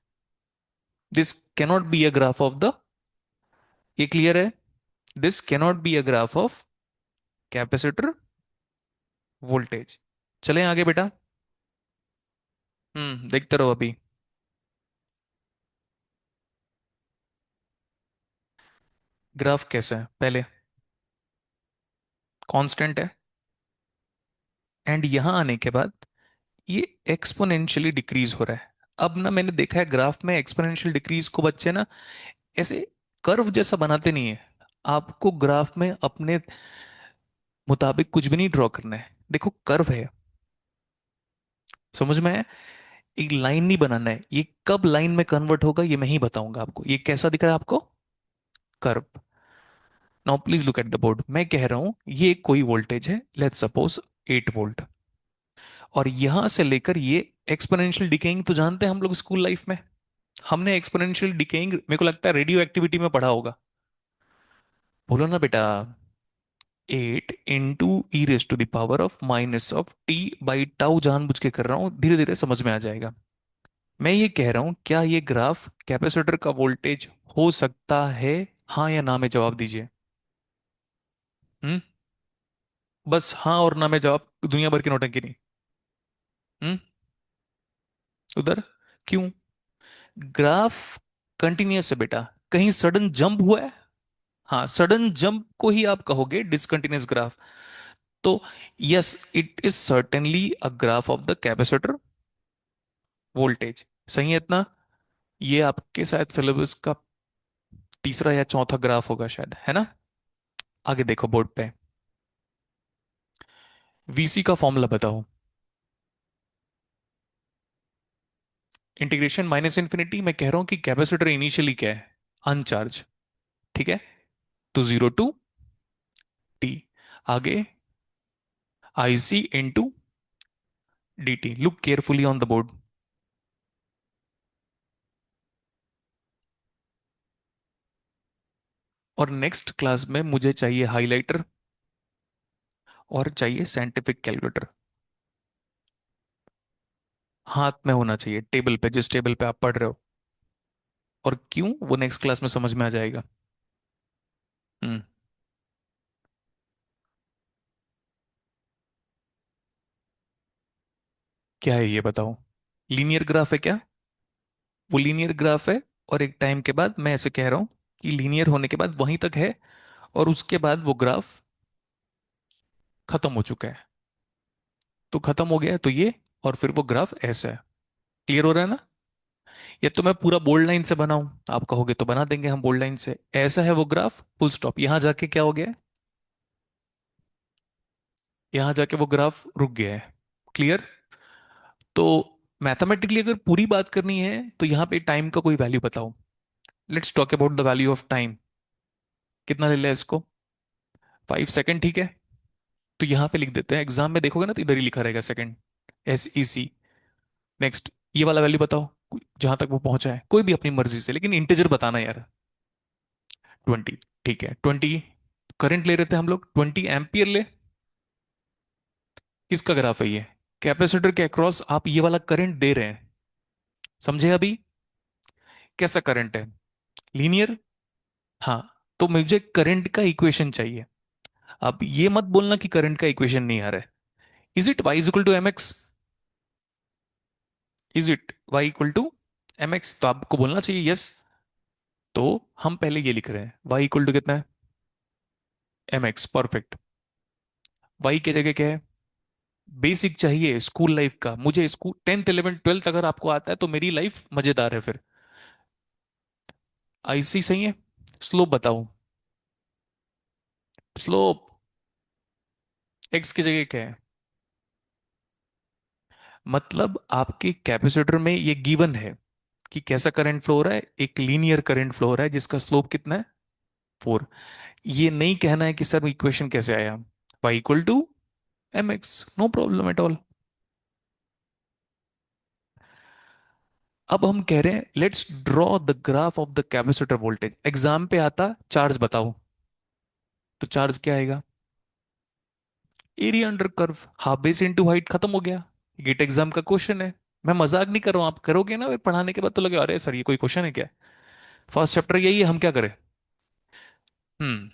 cannot be a graph of the, ये क्लियर है? This cannot be a graph of capacitor voltage. चलें आगे बेटा। देखते रहो अभी। Graph कैसा है पहले? कांस्टेंट है, एंड यहां आने के बाद ये एक्सपोनेंशियली डिक्रीज हो रहा है। अब ना मैंने देखा है ग्राफ में एक्सपोनेंशियल डिक्रीज को बच्चे ना ऐसे कर्व जैसा बनाते नहीं है। आपको ग्राफ में अपने मुताबिक कुछ भी नहीं ड्रॉ करना है। देखो कर्व है, समझ में है? एक लाइन नहीं बनाना है। ये कब लाइन में कन्वर्ट होगा ये मैं ही बताऊंगा आपको। ये कैसा दिख रहा है आपको? Curve. Now please look at the board. मैं कह रहा हूं ये कोई वोल्टेज है, लेट्स सपोज 8 वोल्ट, और यहां से लेकर ये एक्सपोनेंशियल डिकेइंग तो जानते हैं हम लोग स्कूल लाइफ में। हमने एक्सपोनेंशियल डिकेइंग मेरे को लगता है रेडियो एक्टिविटी में पढ़ा होगा। बोलो ना बेटा। 8 into e raised to the power of -t/τ जानबूझ के कर रहा हूं, धीरे धीरे समझ में आ जाएगा। मैं ये कह रहा हूं क्या ये ग्राफ कैपेसिटर का वोल्टेज हो सकता है? हाँ या ना में जवाब दीजिए। हम्म। बस हाँ और ना में जवाब, दुनिया भर की नौटंकी नहीं। हम्म। उधर क्यों? ग्राफ कंटिन्यूअस है बेटा, कहीं सडन जंप हुआ है? हाँ, सडन जंप को ही आप कहोगे डिसकंटिन्यूअस ग्राफ। तो yes, it is certainly a graph of the capacitor voltage. सही है इतना? ये आपके शायद सिलेबस का तीसरा या चौथा ग्राफ होगा शायद, है ना? आगे देखो बोर्ड पे। वीसी का फॉर्मूला बताओ। इंटीग्रेशन माइनस इन्फिनिटी, मैं कह रहा हूं कि कैपेसिटर इनिशियली क्या है? अनचार्ज। ठीक है, तो 0 to t। आगे I C into D T. Look carefully on the board. और नेक्स्ट क्लास में मुझे चाहिए हाइलाइटर और चाहिए साइंटिफिक कैलकुलेटर। हाथ में होना चाहिए, टेबल पे, जिस टेबल पे आप पढ़ रहे हो। और क्यों, वो नेक्स्ट क्लास में समझ में आ जाएगा। हम्म। क्या है ये बताओ? लीनियर ग्राफ है क्या? वो लीनियर ग्राफ है, और एक टाइम के बाद मैं ऐसे कह रहा हूं कि लीनियर होने के बाद वहीं तक है, और उसके बाद वो ग्राफ खत्म हो चुका है। तो खत्म हो गया है तो ये, और फिर वो ग्राफ ऐसा है। क्लियर हो रहा है ना? ये तो मैं पूरा बोल्ड लाइन से बनाऊं, आप कहोगे तो बना देंगे हम बोल्ड लाइन से। ऐसा है वो ग्राफ, फुल स्टॉप। यहां जाके क्या हो गया है? यहां जाके वो ग्राफ रुक गया है। क्लियर? तो मैथमेटिकली अगर पूरी बात करनी है तो यहाँ पे टाइम का कोई वैल्यू बताओ। Let's talk about the value of time. कितना ले लिया इसको? 5 सेकेंड, ठीक है। तो यहाँ पे लिख देते हैं, एग्जाम में देखोगे ना तो इधर ही लिखा रहेगा सेकंड, SEC। नेक्स्ट, ये वाला वैल्यू बताओ, जहां तक वो पहुंचा है, कोई भी अपनी मर्जी से, लेकिन इंटीजर बताना यार। 20, ठीक है 20। करंट ले रहे थे हम लोग, 20 एम्पियर ले। किसका ग्राफ है ये? कैपेसिटर के अक्रॉस आप ये वाला करंट दे रहे हैं, समझे अभी? कैसा करंट है? लीनियर। हाँ, तो मुझे करंट का इक्वेशन चाहिए। अब ये मत बोलना कि करंट का इक्वेशन नहीं आ रहा है। Is it y = mx? Is it y = mx? तो आपको बोलना चाहिए यस। तो हम पहले ये लिख रहे हैं, y कितना है? mx, perfect. y की जगह क्या है? बेसिक चाहिए स्कूल लाइफ का मुझे। स्कूल 10th 11th 12th अगर आपको आता है तो मेरी लाइफ मजेदार है फिर। आईसी सही है। स्लोप बताओ। स्लोप एक्स की जगह क्या है? मतलब आपके कैपेसिटर में ये गिवन है कि कैसा करंट फ्लो हो रहा है, एक लीनियर करंट फ्लो हो रहा है जिसका स्लोप कितना है, 4। ये नहीं कहना है कि सर इक्वेशन कैसे आया, y equal to M X, no problem at all. अब हम कह रहे हैं let's draw the graph of the capacitor voltage. Exam पे आता चार्ज बताओ, तो चार्ज क्या आएगा, area under curve, half base into height, खत्म हो गया। गेट एग्जाम का क्वेश्चन है, मैं मजाक नहीं कर रहा हूं, आप करोगे ना फिर पढ़ाने के बाद तो लगे अरे सर ये कोई क्वेश्चन है क्या। फर्स्ट चैप्टर यही है, हम क्या करें। हम्म।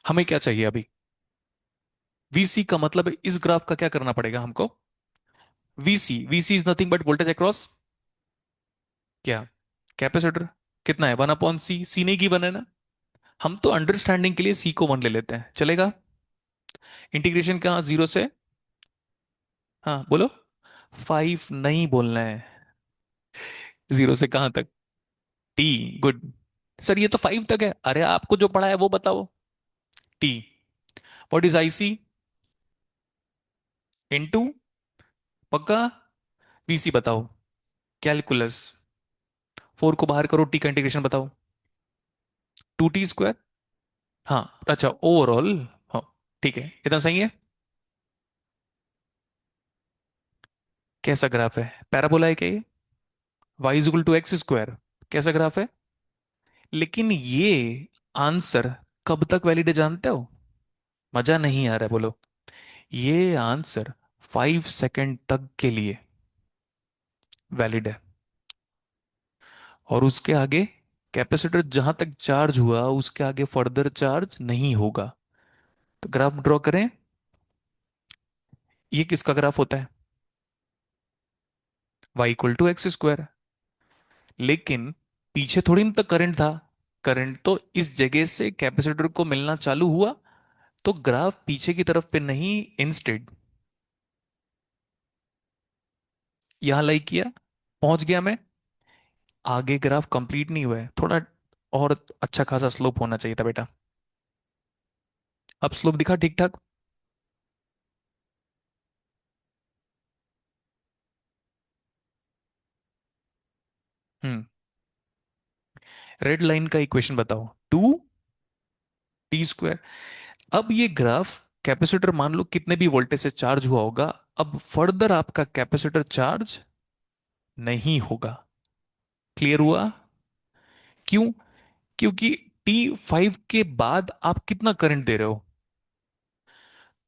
हमें क्या चाहिए अभी, वीसी का मतलब है इस ग्राफ का क्या करना पड़ेगा हमको, VC is nothing but voltage across क्या, कैपेसिटर। कितना है, 1/c, सी नहीं की 1 है ना। हम तो अंडरस्टैंडिंग के लिए सी को 1 ले लेते हैं, चलेगा। इंटीग्रेशन कहाँ, 0 से, हाँ बोलो, 5 नहीं बोलना है, 0 से कहाँ तक, टी, गुड। सर ये तो 5 तक है, अरे आपको जो पढ़ा है वो बताओ, T. What is IC, into, पक्का, वीसी बताओ, कैलकुलस, 4 को बाहर करो, टी का इंटीग्रेशन बताओ, 2t स्क्वायर। हाँ अच्छा, ओवरऑल, हाँ ठीक है, इतना सही है। कैसा ग्राफ है, पैराबोला है क्या ये, Y is equal to X square, कैसा ग्राफ है। लेकिन ये आंसर कब तक वैलिड है जानते हो, मजा नहीं आ रहा है बोलो, ये आंसर 5 सेकेंड तक के लिए वैलिड है, और उसके आगे कैपेसिटर जहां तक चार्ज हुआ उसके आगे फर्दर चार्ज नहीं होगा। तो ग्राफ ड्रॉ करें, ये किसका ग्राफ होता है, Y equal to X square. लेकिन पीछे थोड़ी ना तक करंट था, करंट तो इस जगह से कैपेसिटर को मिलना चालू हुआ, तो ग्राफ पीछे की तरफ पे नहीं, इंस्टेड यहां लाई किया, पहुंच गया मैं। आगे ग्राफ कंप्लीट नहीं हुआ है, थोड़ा और अच्छा खासा स्लोप होना चाहिए था बेटा। अब स्लोप दिखा ठीक ठाक। हम्म। रेड लाइन का इक्वेशन बताओ, 2t स्क्वायर। अब ये ग्राफ, कैपेसिटर मान लो कितने भी वोल्टेज से चार्ज हुआ होगा, अब फर्दर आपका कैपेसिटर चार्ज नहीं होगा। क्लियर हुआ, क्यों, क्योंकि T5 के बाद आप कितना करंट दे रहे हो,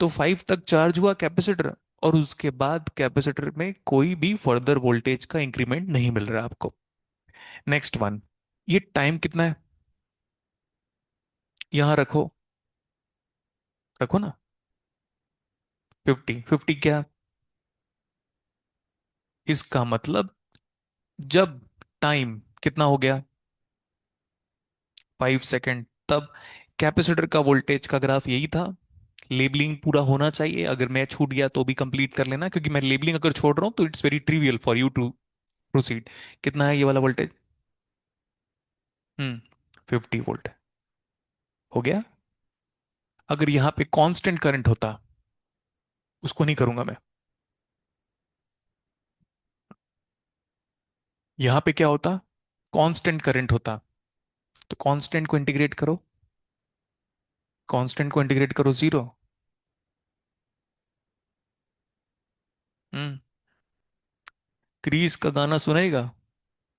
तो 5 तक चार्ज हुआ कैपेसिटर, और उसके बाद कैपेसिटर में कोई भी फर्दर वोल्टेज का इंक्रीमेंट नहीं मिल रहा आपको। नेक्स्ट वन, ये टाइम कितना है, यहां रखो, रखो ना, 50 क्या, इसका मतलब जब टाइम कितना हो गया, 5 सेकेंड, तब कैपेसिटर का वोल्टेज का ग्राफ यही था। लेबलिंग पूरा होना चाहिए, अगर मैं छूट गया तो भी कंप्लीट कर लेना, क्योंकि मैं लेबलिंग अगर छोड़ रहा हूं तो it's very trivial for you to proceed. कितना है ये वाला वोल्टेज, 50 वोल्ट, हो गया। अगर यहां पे कांस्टेंट करंट होता, उसको नहीं करूंगा मैं, यहां पे क्या होता, कांस्टेंट करंट होता, तो कांस्टेंट को इंटीग्रेट करो, कांस्टेंट को इंटीग्रेट करो, 0। हम्म। क्रीज का गाना सुनेगा,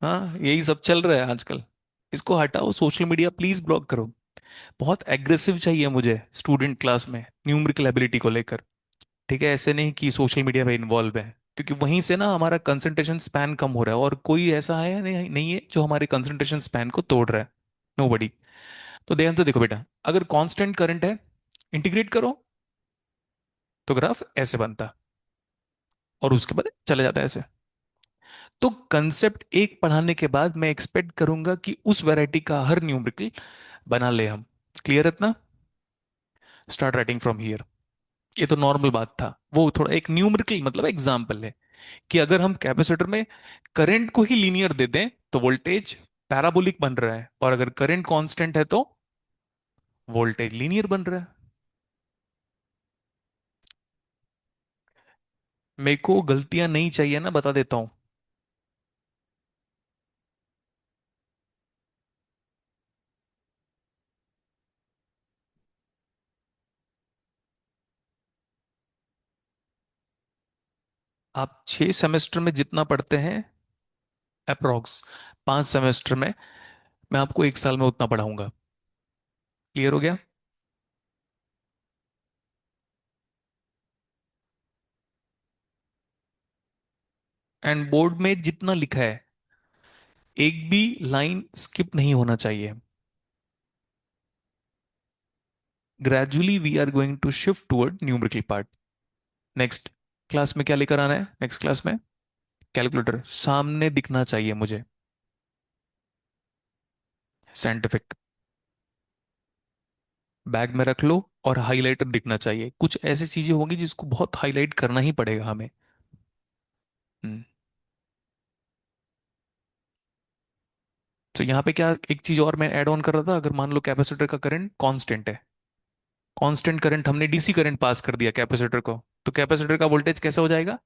हाँ यही सब चल रहा है आजकल। इसको हटाओ, सोशल मीडिया प्लीज ब्लॉक करो। बहुत एग्रेसिव चाहिए मुझे स्टूडेंट क्लास में न्यूमेरिकल एबिलिटी को लेकर, ठीक है, ऐसे नहीं कि सोशल मीडिया में इन्वॉल्व है, क्योंकि वहीं से ना हमारा कंसंट्रेशन स्पैन कम हो रहा है, और कोई ऐसा है नहीं है जो हमारे कंसंट्रेशन स्पैन को तोड़ रहा है, नोबडी। तो ध्यान से देखो बेटा, अगर कांस्टेंट करंट है, इंटीग्रेट करो, तो ग्राफ ऐसे बनता, और उसके बाद चले जाता है ऐसे। तो कंसेप्ट एक पढ़ाने के बाद मैं एक्सपेक्ट करूंगा कि उस वैरायटी का हर न्यूमेरिकल बना ले हम। क्लियर है इतना, स्टार्ट राइटिंग फ्रॉम हियर। ये तो नॉर्मल बात था, वो थोड़ा एक न्यूमेरिकल मतलब एग्जाम्पल है, कि अगर हम कैपेसिटर में करंट को ही लीनियर दे दें तो वोल्टेज पैराबोलिक बन रहा है, और अगर करंट कांस्टेंट है तो वोल्टेज लीनियर बन रहा है। मेरे को गलतियां नहीं चाहिए ना, बता देता हूं, आप 6 सेमेस्टर में जितना पढ़ते हैं, अप्रोक्स 5 सेमेस्टर में मैं आपको 1 साल में उतना पढ़ाऊंगा। क्लियर हो गया? एंड बोर्ड में जितना लिखा है, एक भी लाइन स्किप नहीं होना चाहिए। Gradually we are going to shift toward numerical part. Next class में क्या लेकर आना है? नेक्स्ट क्लास में कैलकुलेटर सामने दिखना चाहिए मुझे, साइंटिफिक बैग में रख लो, और हाईलाइटर दिखना चाहिए। कुछ ऐसी चीजें होंगी जिसको बहुत हाईलाइट करना ही पड़ेगा हमें। हम्म। तो यहाँ पे क्या एक चीज और मैं ऐड ऑन कर रहा था, अगर मान लो कैपेसिटर का करंट कांस्टेंट है, कांस्टेंट करंट हमने डीसी करंट पास कर दिया कैपेसिटर को, तो कैपेसिटर का वोल्टेज कैसा हो जाएगा?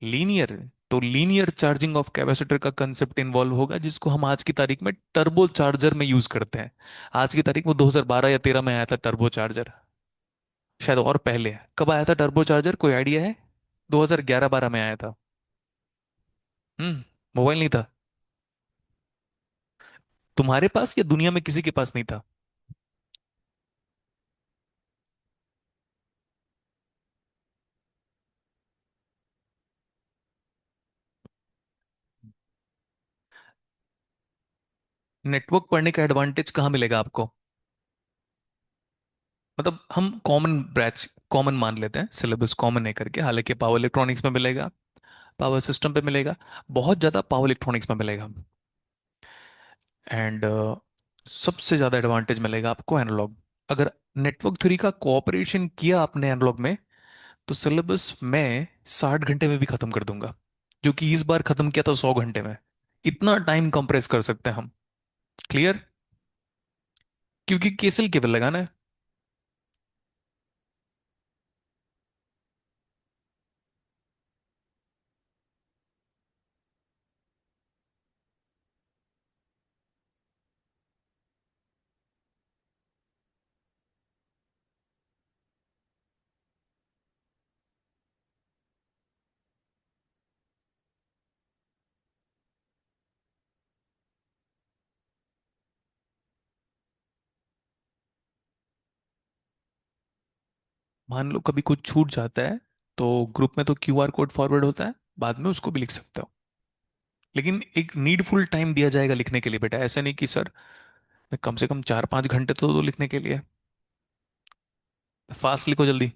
लीनियर। तो लीनियर चार्जिंग ऑफ कैपेसिटर का कंसेप्ट इन्वॉल्व होगा, जिसको हम आज की तारीख में टर्बो चार्जर में यूज करते हैं। आज की तारीख में 2012 या 13 में आया था टर्बो चार्जर, शायद और पहले। कब आया था टर्बो चार्जर, कोई आइडिया है? 2011-12 में आया था। मोबाइल नहीं था तुम्हारे पास, या दुनिया में किसी के पास नहीं था? नेटवर्क पढ़ने का एडवांटेज कहाँ मिलेगा आपको? मतलब हम कॉमन ब्रैच, कॉमन मान लेते हैं, सिलेबस कॉमन है करके, हालांकि पावर इलेक्ट्रॉनिक्स में मिलेगा, पावर सिस्टम पे मिलेगा, बहुत ज़्यादा पावर इलेक्ट्रॉनिक्स में मिलेगा। एंड सबसे ज़्यादा एडवांटेज मिलेगा आपको एनालॉग। अगर नेटवर्क थ्योरी का कोऑपरेशन किया आपने एनालॉग में, तो सिलेबस मैं 60 घंटे में भी खत्म कर दूंगा, जो कि इस बार खत्म किया था 100 घंटे में। इतना टाइम कंप्रेस कर सकते हैं हम। क्लियर? क्योंकि केसल केबल लगाना है। मान लो कभी कुछ छूट जाता है, तो ग्रुप में तो क्यूआर कोड फॉरवर्ड होता है, बाद में उसको भी लिख सकते हो। लेकिन एक नीडफुल टाइम दिया जाएगा लिखने के लिए बेटा, ऐसा नहीं कि सर मैं कम से कम 4-5 घंटे तो दो लिखने के लिए। फास्ट लिखो जल्दी।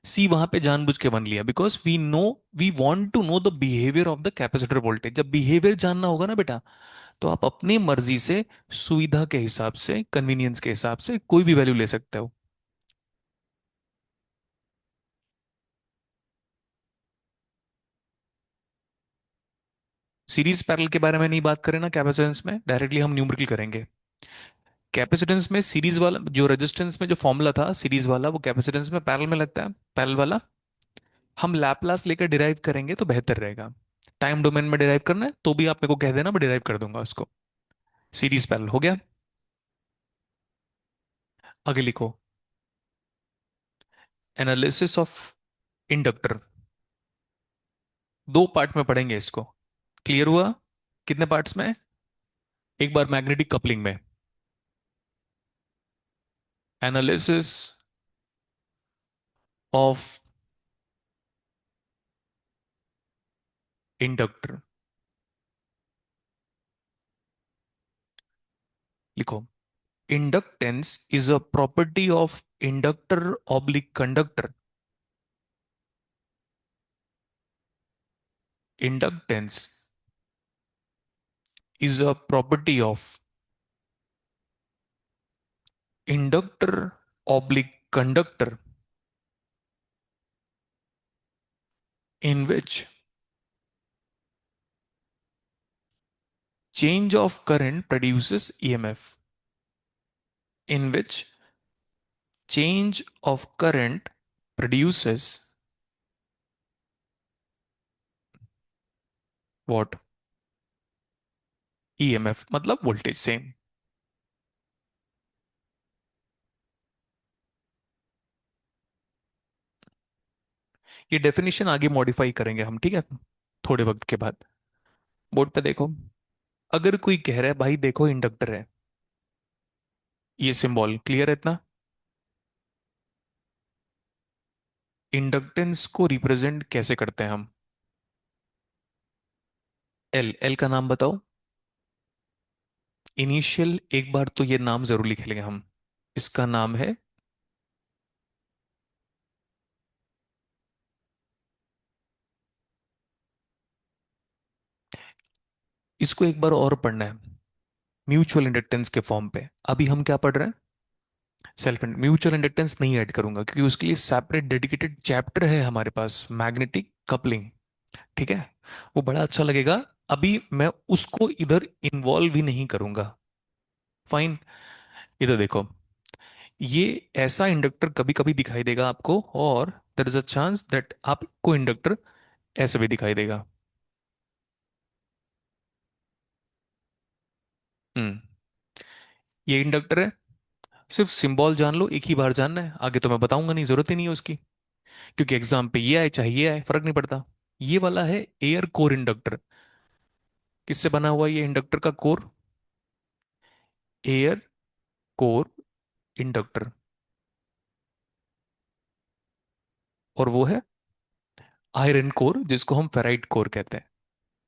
सी वहां पे जानबूझ के बन लिया, because we know, we want to know the behaviour of the capacitor voltage. जब बिहेवियर जानना होगा ना बेटा, तो आप अपनी मर्जी से, सुविधा के हिसाब से, कन्वीनियंस के हिसाब से कोई भी वैल्यू ले सकते हो। सीरीज पैरेलल के बारे में नहीं बात करें ना कैपेसिटेंस में, डायरेक्टली हम न्यूमेरिकल करेंगे। कैपेसिटेंस में सीरीज वाला जो रेजिस्टेंस में जो फॉर्मूला था सीरीज वाला, वो कैपेसिटेंस में पैरेलल में लगता है, पैरेलल वाला। हम लैपलास लेकर डिराइव करेंगे तो बेहतर रहेगा। टाइम डोमेन में डिराइव करना है तो भी आप मेरे को कह देना, मैं डिराइव कर दूंगा उसको। सीरीज पैरेलल हो गया। आगे लिखो, एनालिसिस ऑफ इंडक्टर। 2 पार्ट में पढ़ेंगे इसको। क्लियर हुआ? कितने पार्ट्स में? एक बार मैग्नेटिक कपलिंग में, एनालिसिस ऑफ इंडक्टर। लिखो, inductance is a property of inductor oblique conductor. Inductance is a property of inductor oblique conductor in which change of current produces EMF. In which change of current produces what? EMF मतलब voltage same. ये definition आगे modify करेंगे हम, ठीक है, थोड़े वक्त के बाद। बोर्ड पे देखो, अगर कोई कह रहा है भाई देखो इंडक्टर है, ये सिंबल क्लियर है इतना? इंडक्टेंस को रिप्रेजेंट कैसे करते हैं हम? एल, एल का नाम बताओ। इनिशियल, एक बार तो ये नाम जरूर लिख लेंगे हम, इसका नाम है, इसको एक बार और पढ़ना है, म्यूचुअल इंडक्टेंस के फॉर्म पे। अभी हम क्या पढ़ रहे हैं? सेल्फ, म्यूचुअल इंडक्टेंस नहीं ऐड करूंगा क्योंकि उसके लिए सेपरेट डेडिकेटेड चैप्टर है हमारे पास, मैग्नेटिक कपलिंग, ठीक है, वो बड़ा अच्छा लगेगा। अभी मैं उसको इधर इन्वॉल्व ही नहीं करूंगा। फाइन। इधर देखो, ये ऐसा इंडक्टर कभी कभी दिखाई देगा आपको, और there is a chance that आपको इंडक्टर ऐसे भी दिखाई देगा। हम्म, ये इंडक्टर है, सिर्फ सिंबल जान लो, एक ही बार जानना है, आगे तो मैं बताऊंगा नहीं, जरूरत ही नहीं है उसकी, क्योंकि एग्जाम पे ये आए चाहे ये आए फर्क नहीं पड़ता। ये वाला है एयर कोर इंडक्टर। किससे बना हुआ है ये इंडक्टर का कोर? Air core inductor. और वो है आयरन कोर, जिसको हम फेराइट कोर कहते हैं।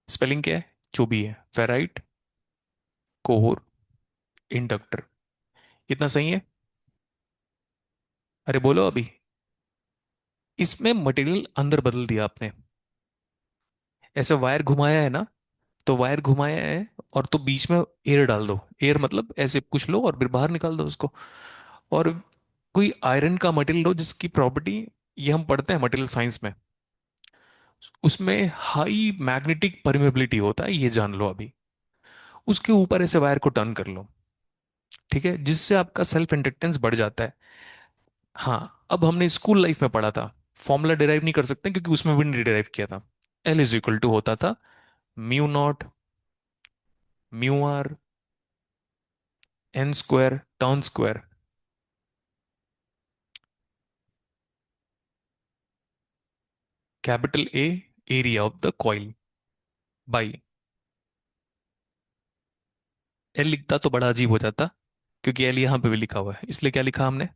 स्पेलिंग क्या है? जो भी है, फेराइट कोर इंडक्टर। इतना सही है? अरे बोलो अभी। इसमें मटेरियल अंदर बदल दिया आपने, ऐसे वायर घुमाया है ना, तो वायर घुमाया है, और तो बीच में एयर डाल दो, एयर मतलब ऐसे कुछ लो और फिर बाहर निकाल दो उसको। और कोई आयरन का मटेरियल लो जिसकी प्रॉपर्टी, ये हम पढ़ते हैं मटेरियल साइंस में, उसमें हाई मैग्नेटिक परमेबिलिटी होता है, ये जान लो अभी। उसके ऊपर ऐसे वायर को टर्न कर लो, ठीक है, जिससे आपका सेल्फ इंडक्टेंस बढ़ जाता है। हाँ, अब हमने स्कूल लाइफ में पढ़ा था, फॉर्मूला डिराइव नहीं कर सकते क्योंकि उसमें भी नहीं डिराइव किया था। एल इज इक्वल टू होता था mu naught, mu R, N square, turn square, capital A, area of the coil, by. L लिखता तो बड़ा अजीब हो जाता, क्योंकि एल यहां पे भी लिखा हुआ है, इसलिए क्या लिखा हमने?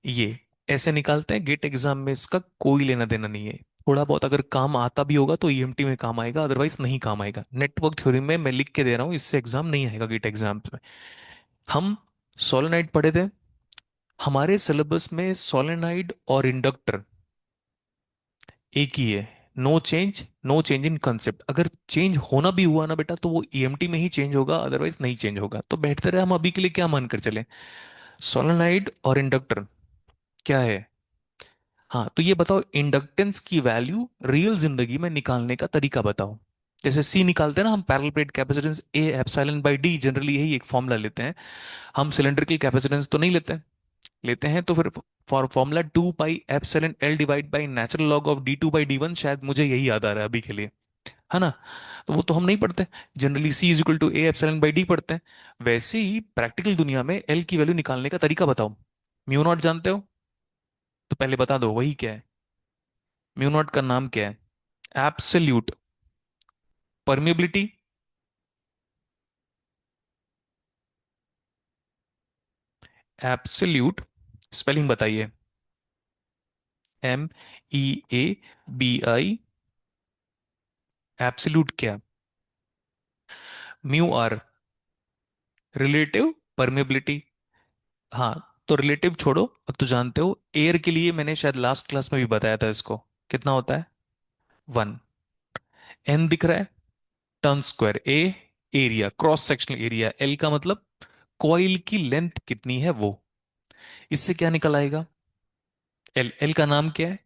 ये ऐसे निकालते हैं, गेट एग्जाम में इसका कोई लेना देना नहीं है। थोड़ा बहुत अगर काम आता भी होगा तो ईएमटी में काम आएगा, अदरवाइज नहीं काम आएगा। नेटवर्क थ्योरी में मैं लिख के दे रहा हूँ, इससे एग्जाम नहीं आएगा गेट एग्जाम में। हम सोलेनाइड पढ़े थे, हमारे सिलेबस में सोलेनाइड और इंडक्टर एक ही है। No change, no change in concept. अगर चेंज होना भी हुआ ना बेटा, तो वो ईएमटी में ही चेंज होगा, अदरवाइज नहीं चेंज होगा। तो बेहतर है हम अभी के लिए क्या मानकर चले, सोलेनाइड और इंडक्टर क्या है। हाँ, तो ये बताओ, इंडक्टेंस की वैल्यू रियल जिंदगी में निकालने का तरीका बताओ। जैसे सी निकालते हैं ना हम, parallel plate capacitance A epsilon by D, generally यही एक फॉर्मूला लेते हैं। हम सिलेंड्रिकल कैपेसिटेंस तो नहीं लेते, लेते हैं तो फिर for formula 2 pi epsilon L divide by natural log of d2/d1, शायद मुझे यही याद आ रहा है अभी के लिए, है ना? तो वो तो हम नहीं पढ़ते, generally C is equal to A epsilon by D पढ़ते हैं। वैसे ही प्रैक्टिकल दुनिया में एल की वैल्यू निकालने का तरीका बताओ। म्यू नॉट जानते हो? तो पहले बता दो वही क्या है। म्यू नॉट का नाम क्या है? Absolute permeability. एब्सोल्यूट स्पेलिंग बताइए। MEABI। एब्सोल्यूट क्या? Mu R, relative permeability. हाँ, तो रिलेटिव छोड़ो, अब तो जानते हो एयर के लिए मैंने शायद लास्ट क्लास में भी बताया था इसको, कितना होता है? 1। एन दिख रहा है, turn square, A area, cross sectional area, L का मतलब कॉइल की लेंथ कितनी है वो। इससे क्या निकल आएगा? एल, एल का नाम क्या है?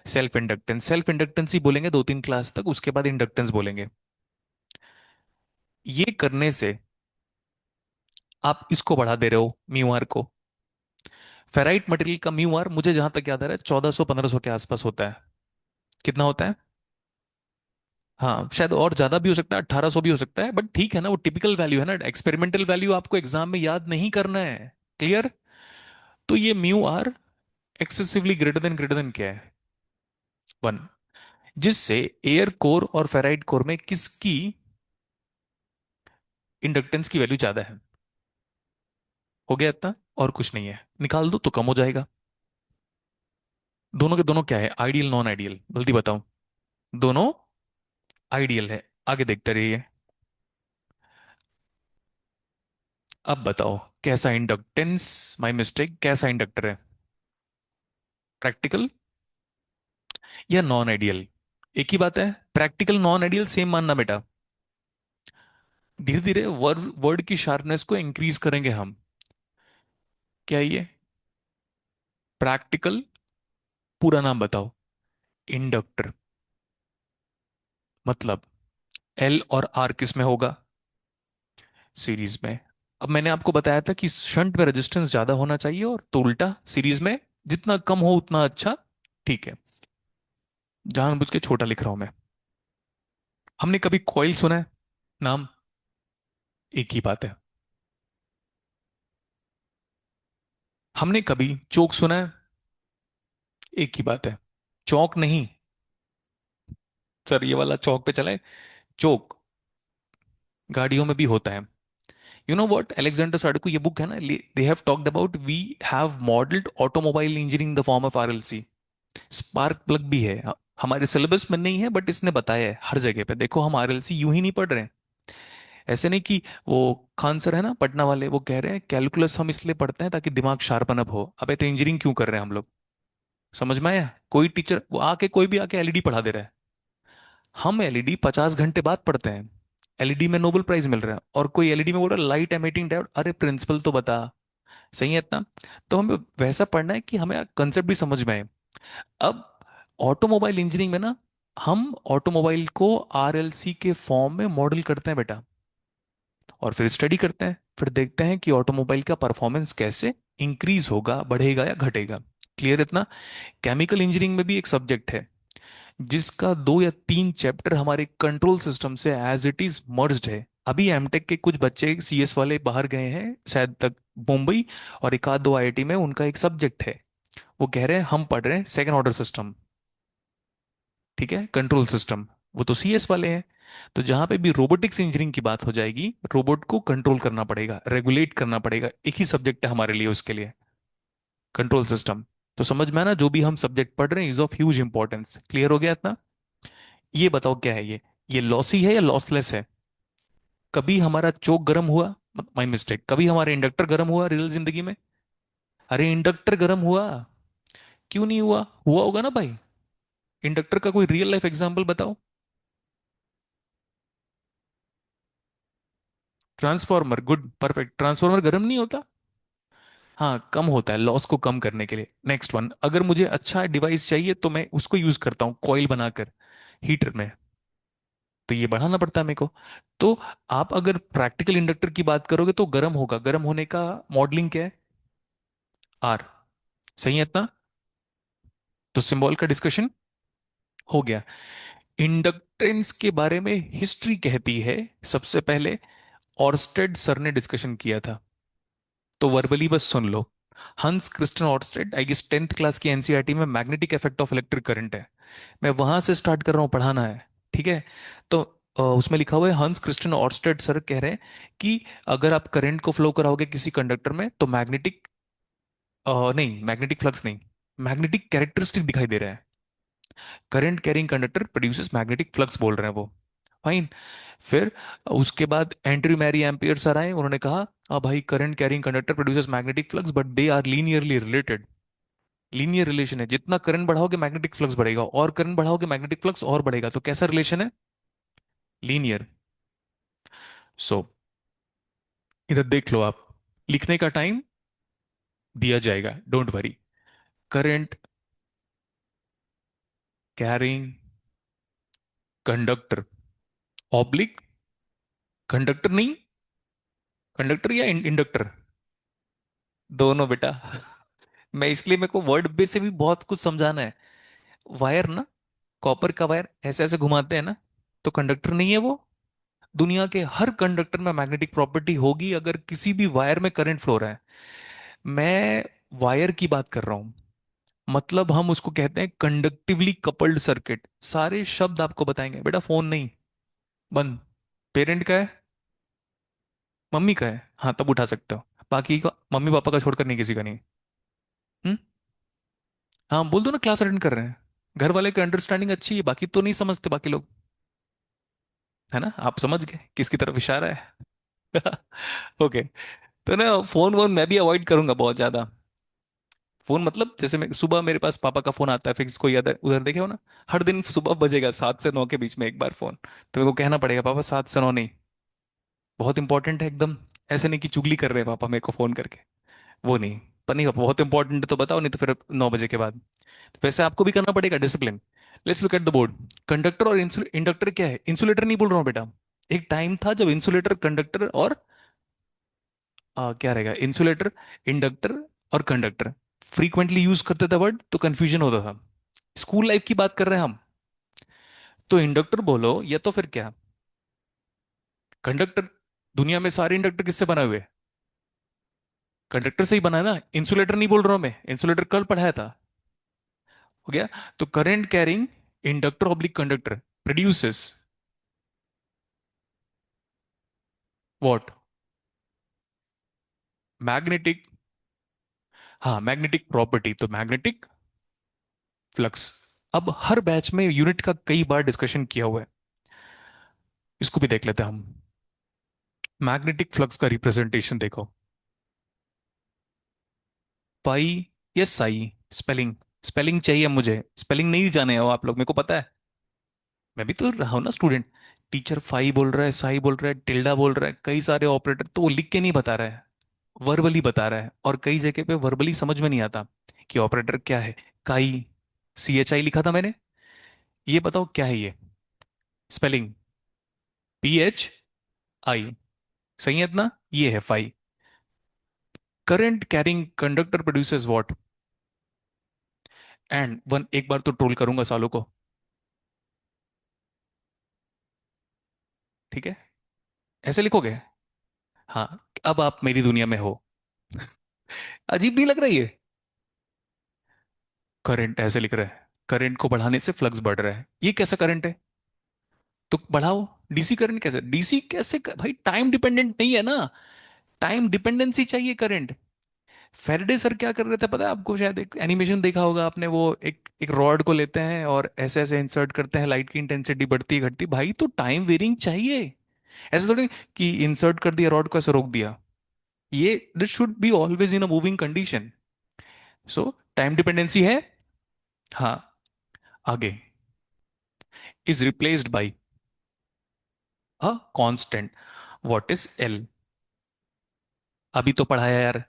Self inductance. सेल्फ इंडक्टेंस ही बोलेंगे 2-3 क्लास तक, उसके बाद इंडक्टेंस बोलेंगे। ये करने से आप इसको बढ़ा दे रहे हो, म्यू आर को। फेराइट मटेरियल का म्यू आर मुझे जहां तक याद आ रहा है 1400-1500 के आसपास होता है। कितना होता है? हाँ, शायद और ज्यादा भी हो सकता है, 1800 भी हो सकता है, बट ठीक है ना, वो टिपिकल वैल्यू है ना, एक्सपेरिमेंटल वैल्यू आपको एग्जाम में याद नहीं करना है। क्लियर? तो ये mu R excessively greater than क्या है? वन। जिससे एयर कोर और फेराइट कोर में किसकी इंडक्टेंस की वैल्यू ज्यादा है। हो गया इतना, और कुछ नहीं है, निकाल दो तो कम हो जाएगा। दोनों के दोनों क्या है, आइडियल नॉन आइडियल, जल्दी बताओ। दोनों आइडियल है। आगे देखते रहिए। अब बताओ कैसा इंडक्टेंस, माय मिस्टेक, कैसा इंडक्टर है, प्रैक्टिकल या नॉन आइडियल। एक ही बात है, प्रैक्टिकल नॉन आइडियल सेम मानना बेटा। धीरे धीरे वर्ड वर्ड की शार्पनेस को इंक्रीज करेंगे हम। क्या ये प्रैक्टिकल, पूरा नाम बताओ। इंडक्टर मतलब एल और आर किस में होगा, सीरीज में। अब मैंने आपको बताया था कि शंट में रेजिस्टेंस ज्यादा होना चाहिए, और तो उल्टा सीरीज में जितना कम हो उतना अच्छा। ठीक है, जानबूझ के छोटा लिख रहा हूं मैं। हमने कभी कॉइल सुना है नाम, एक ही बात है। हमने कभी चोक सुना है, एक ही बात है। चौक नहीं, सर ये वाला चौक पे चले, चोक गाड़ियों में भी होता है। You know what, Alexander Sadiku, ये बुक है ना, they have talked about we have modelled automobile engineering in the form of RLC. Spark plug भी है, हमारे सिलेबस में नहीं है बट इसने बताया है हर जगह पे। देखो हम आरएलसी यूं ही नहीं पढ़ रहे हैं, ऐसे नहीं कि वो खान सर है ना पटना वाले, वो कह रहे हैं कैलकुलस हम इसलिए पढ़ते हैं ताकि दिमाग शार्पन अप हो। अबे तो इंजीनियरिंग क्यों कर रहे हैं हम लोग, समझ में आया। कोई टीचर वो आके, कोई भी आके एलईडी पढ़ा दे रहा है, हम एलईडी 50 घंटे बाद पढ़ते हैं। एलईडी में नोबेल प्राइज मिल रहा है, और कोई एलईडी में बोल रहा है लाइट एमिटिंग डायोड, अरे प्रिंसिपल तो बता। सही है इतना। तो हमें वैसा पढ़ना है कि हमें कंसेप्ट भी समझ में आए। अब ऑटोमोबाइल इंजीनियरिंग में ना, हम ऑटोमोबाइल को आरएलसी के फॉर्म में मॉडल करते हैं बेटा, और फिर स्टडी करते हैं, फिर देखते हैं कि ऑटोमोबाइल का परफॉर्मेंस कैसे इंक्रीज होगा, बढ़ेगा या घटेगा। क्लियर इतना। केमिकल इंजीनियरिंग में भी एक सब्जेक्ट है जिसका 2 या 3 चैप्टर हमारे कंट्रोल सिस्टम से एज इट इज मर्ज्ड है। अभी एमटेक के कुछ बच्चे सीएस वाले बाहर गए हैं शायद तक, मुंबई, और एक आध दो आईआईटी में उनका एक सब्जेक्ट है। वो कह रहे हैं हम पढ़ रहे हैं सेकंड ऑर्डर सिस्टम, ठीक है, कंट्रोल सिस्टम। वो तो सीएस वाले हैं। तो जहां पे भी रोबोटिक्स इंजीनियरिंग की बात हो जाएगी, रोबोट को कंट्रोल करना पड़ेगा, रेगुलेट करना पड़ेगा, एक ही सब्जेक्ट है हमारे लिए उसके लिए, कंट्रोल सिस्टम। तो समझ में आना, जो भी हम सब्जेक्ट पढ़ रहे हैं is of huge importance. Clear हो गया इतना। ये बताओ क्या है ये लॉसी है या लॉसलेस है। कभी हमारा चोक गर्म हुआ, माई मिस्टेक, कभी हमारा इंडक्टर गर्म हुआ रियल जिंदगी में। अरे इंडक्टर गर्म हुआ, क्यों नहीं हुआ, हुआ होगा ना भाई। इंडक्टर का कोई रियल लाइफ एग्जांपल बताओ। ट्रांसफॉर्मर, गुड परफेक्ट, ट्रांसफॉर्मर गर्म नहीं होता। हाँ कम होता है, लॉस को कम करने के लिए। नेक्स्ट वन, अगर मुझे अच्छा डिवाइस चाहिए तो मैं उसको यूज करता हूँ कॉइल बनाकर हीटर में, तो ये बढ़ाना पड़ता है मेरे को। तो आप अगर प्रैक्टिकल इंडक्टर की बात करोगे तो गर्म होगा, गर्म होने का मॉडलिंग क्या है, आर। सही है इतना। तो सिंबल का डिस्कशन हो गया। इंडक्टेंस के बारे में हिस्ट्री कहती है, सबसे पहले ऑर्स्टेड सर ने डिस्कशन किया था। तो वर्बली बस सुन लो। Hans Christian Oersted, I guess 10th class की एनसीईआरटी में magnetic effect of electric current है, मैं वहां से स्टार्ट कर रहा हूं पढ़ाना है। ठीक है। तो उसमें लिखा हुआ है, हंस क्रिस्टन ऑर्स्टेड सर कह रहे हैं कि अगर आप करंट को फ्लो कराओगे किसी कंडक्टर में तो मैग्नेटिक, नहीं मैग्नेटिक फ्लक्स नहीं, मैग्नेटिक कैरेक्टरिस्टिक दिखाई दे रहा है। Current carrying conductor produces magnetic flux बोल रहे हैं वो। फाइन। फिर उसके बाद एंड्रयू मैरी एम्पियर सर आए, उन्होंने कहा हाँ भाई, current carrying conductor produces magnetic flux but they are linearly related. Linear relation है, जितना करंट बढ़ाओगे मैग्नेटिक फ्लक्स बढ़ेगा, और करंट बढ़ाओगे मैग्नेटिक फ्लक्स और बढ़ेगा। तो कैसा रिलेशन है, लीनियर। सो इधर देख लो आप, लिखने का टाइम दिया जाएगा, don't worry. Current carrying conductor oblique, conductor नहीं, कंडक्टर या इंडक्टर, दोनों बेटा। मैं इसलिए, मेरे को वर्ड बेस से भी बहुत कुछ समझाना है। वायर ना, कॉपर का वायर ऐसे ऐसे घुमाते हैं ना, तो कंडक्टर नहीं है वो। दुनिया के हर कंडक्टर में मैग्नेटिक प्रॉपर्टी होगी अगर किसी भी वायर में करंट फ्लो रहा है। मैं वायर की बात कर रहा हूं, मतलब हम उसको कहते हैं कंडक्टिवली कपल्ड सर्किट। सारे शब्द आपको बताएंगे, बेटा फोन नहीं, बंद। पेरेंट का है, मम्मी का है, हाँ तब उठा सकते हो। बाकी का मम्मी पापा का छोड़कर नहीं, किसी का नहीं। हम्म। हाँ बोल दो ना, क्लास अटेंड कर रहे हैं। घर वाले की अंडरस्टैंडिंग अच्छी है, बाकी तो नहीं समझते बाकी लोग। है ना, आप समझ गए किसकी तरफ इशारा है। ओके। तो ना फोन वोन मैं भी अवॉइड करूंगा बहुत ज्यादा। फोन मतलब जैसे मैं सुबह, मेरे पास पापा का फोन आता है फिक्स, कोई अदर उधर देखे हो ना, हर दिन सुबह बजेगा 7 से 9 के बीच में एक बार फोन। तो मेरे को कहना पड़ेगा पापा 7 से 9 नहीं, बहुत इंपॉर्टेंट है एकदम। ऐसे नहीं कि चुगली कर रहे हैं पापा मेरे को फोन करके, वो नहीं। पर नहीं पापा बहुत इंपॉर्टेंट है तो बताओ, नहीं तो फिर 9 बजे के बाद। तो वैसे आपको भी करना पड़ेगा discipline. Let's look at the board. Conductor और इंडक्टर क्या है? इंसुलेटर नहीं बोल रहा हूँ बेटा। एक टाइम था जब इंसुलेटर, कंडक्टर और क्या रहेगा, इंसुलेटर, इंडक्टर और कंडक्टर फ्रीक्वेंटली यूज करते थे वर्ड, तो कंफ्यूजन होता था। स्कूल लाइफ की बात कर रहे हैं हम। तो इंडक्टर बोलो या तो फिर क्या, कंडक्टर। दुनिया में सारे इंडक्टर किससे बना हुए? कंडक्टर से ही बना है ना। इंसुलेटर नहीं बोल रहा हूं मैं, इंसुलेटर कल पढ़ाया था। हो गया। तो current carrying inductor oblique conductor produces what? Magnetic. हाँ मैग्नेटिक प्रॉपर्टी, तो मैग्नेटिक फ्लक्स। अब हर बैच में यूनिट का कई बार डिस्कशन किया हुआ है, इसको भी देख लेते हैं हम। मैग्नेटिक फ्लक्स का रिप्रेजेंटेशन देखो, पाई या साई। स्पेलिंग, स्पेलिंग चाहिए मुझे, स्पेलिंग नहीं जाने हो आप लोग, मेरे को पता है। मैं भी तो रहा हूं ना स्टूडेंट। टीचर फाई बोल रहा है, साई बोल रहा है, टिल्डा बोल रहा है, कई सारे ऑपरेटर, तो वो लिख के नहीं बता रहा है, वर्बली बता रहा है। और कई जगह पे वर्बली समझ में नहीं आता कि ऑपरेटर क्या है। काई, CHI लिखा था मैंने। ये बताओ क्या है ये? Spelling PHI। सही है इतना? ये है phi. Current carrying conductor produces what? And one, एक बार तो ट्रोल करूंगा सालों को। ठीक है, ऐसे लिखोगे? हाँ। अब आप मेरी दुनिया में हो। अजीब नहीं लग रही है? करंट ऐसे लिख रहा है, करंट को बढ़ाने से फ्लक्स बढ़ रहा है, ये कैसा करंट है? तो बढ़ाओ। डीसी करंट कैसे, डीसी कैसे भाई टाइम डिपेंडेंट नहीं है ना। टाइम डिपेंडेंसी चाहिए करंट। फेराडे सर क्या कर रहे थे पता है आपको? शायद एक एनिमेशन देखा होगा आपने, वो एक एक रॉड को लेते हैं और ऐसे ऐसे इंसर्ट करते हैं, लाइट की इंटेंसिटी बढ़ती है घटती, भाई तो टाइम वेरिंग चाहिए। ऐसे थोड़ी कि इंसर्ट कर दिया रॉड को, ऐसे रोक दिया। ये this should be always in a moving condition. So time dependency है। हाँ। आगे, is replaced by a constant. What is L? अभी तो पढ़ाया यार।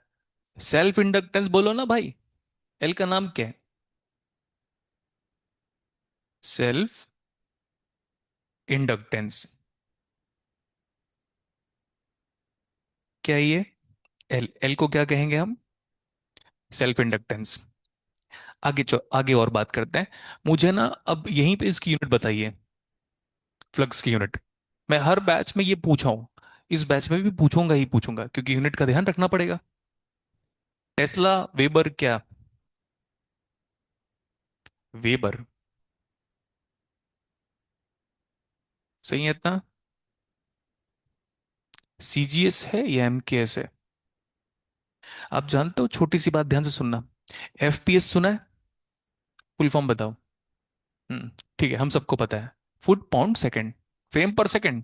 सेल्फ इंडक्टेंस बोलो ना भाई। एल का नाम क्या है? Self inductance. क्या है ये? एल, एल को क्या कहेंगे हम? Self inductance. आगे आगे और बात करते हैं। मुझे ना अब यहीं पे इसकी यूनिट बताइए, फ्लक्स की यूनिट। मैं हर बैच में ये पूछा हूं, इस बैच में भी पूछूंगा ही पूछूंगा, क्योंकि यूनिट का ध्यान रखना पड़ेगा। टेस्ला, वेबर क्या? वेबर। सही है इतना? CGS है या MKS है? आप जानते हो, छोटी सी बात ध्यान से सुनना, FPS सुना है? फुल फॉर्म बताओ। ठीक है, हम सबको पता है। फुट पाउंड सेकंड, फ्रेम पर सेकंड।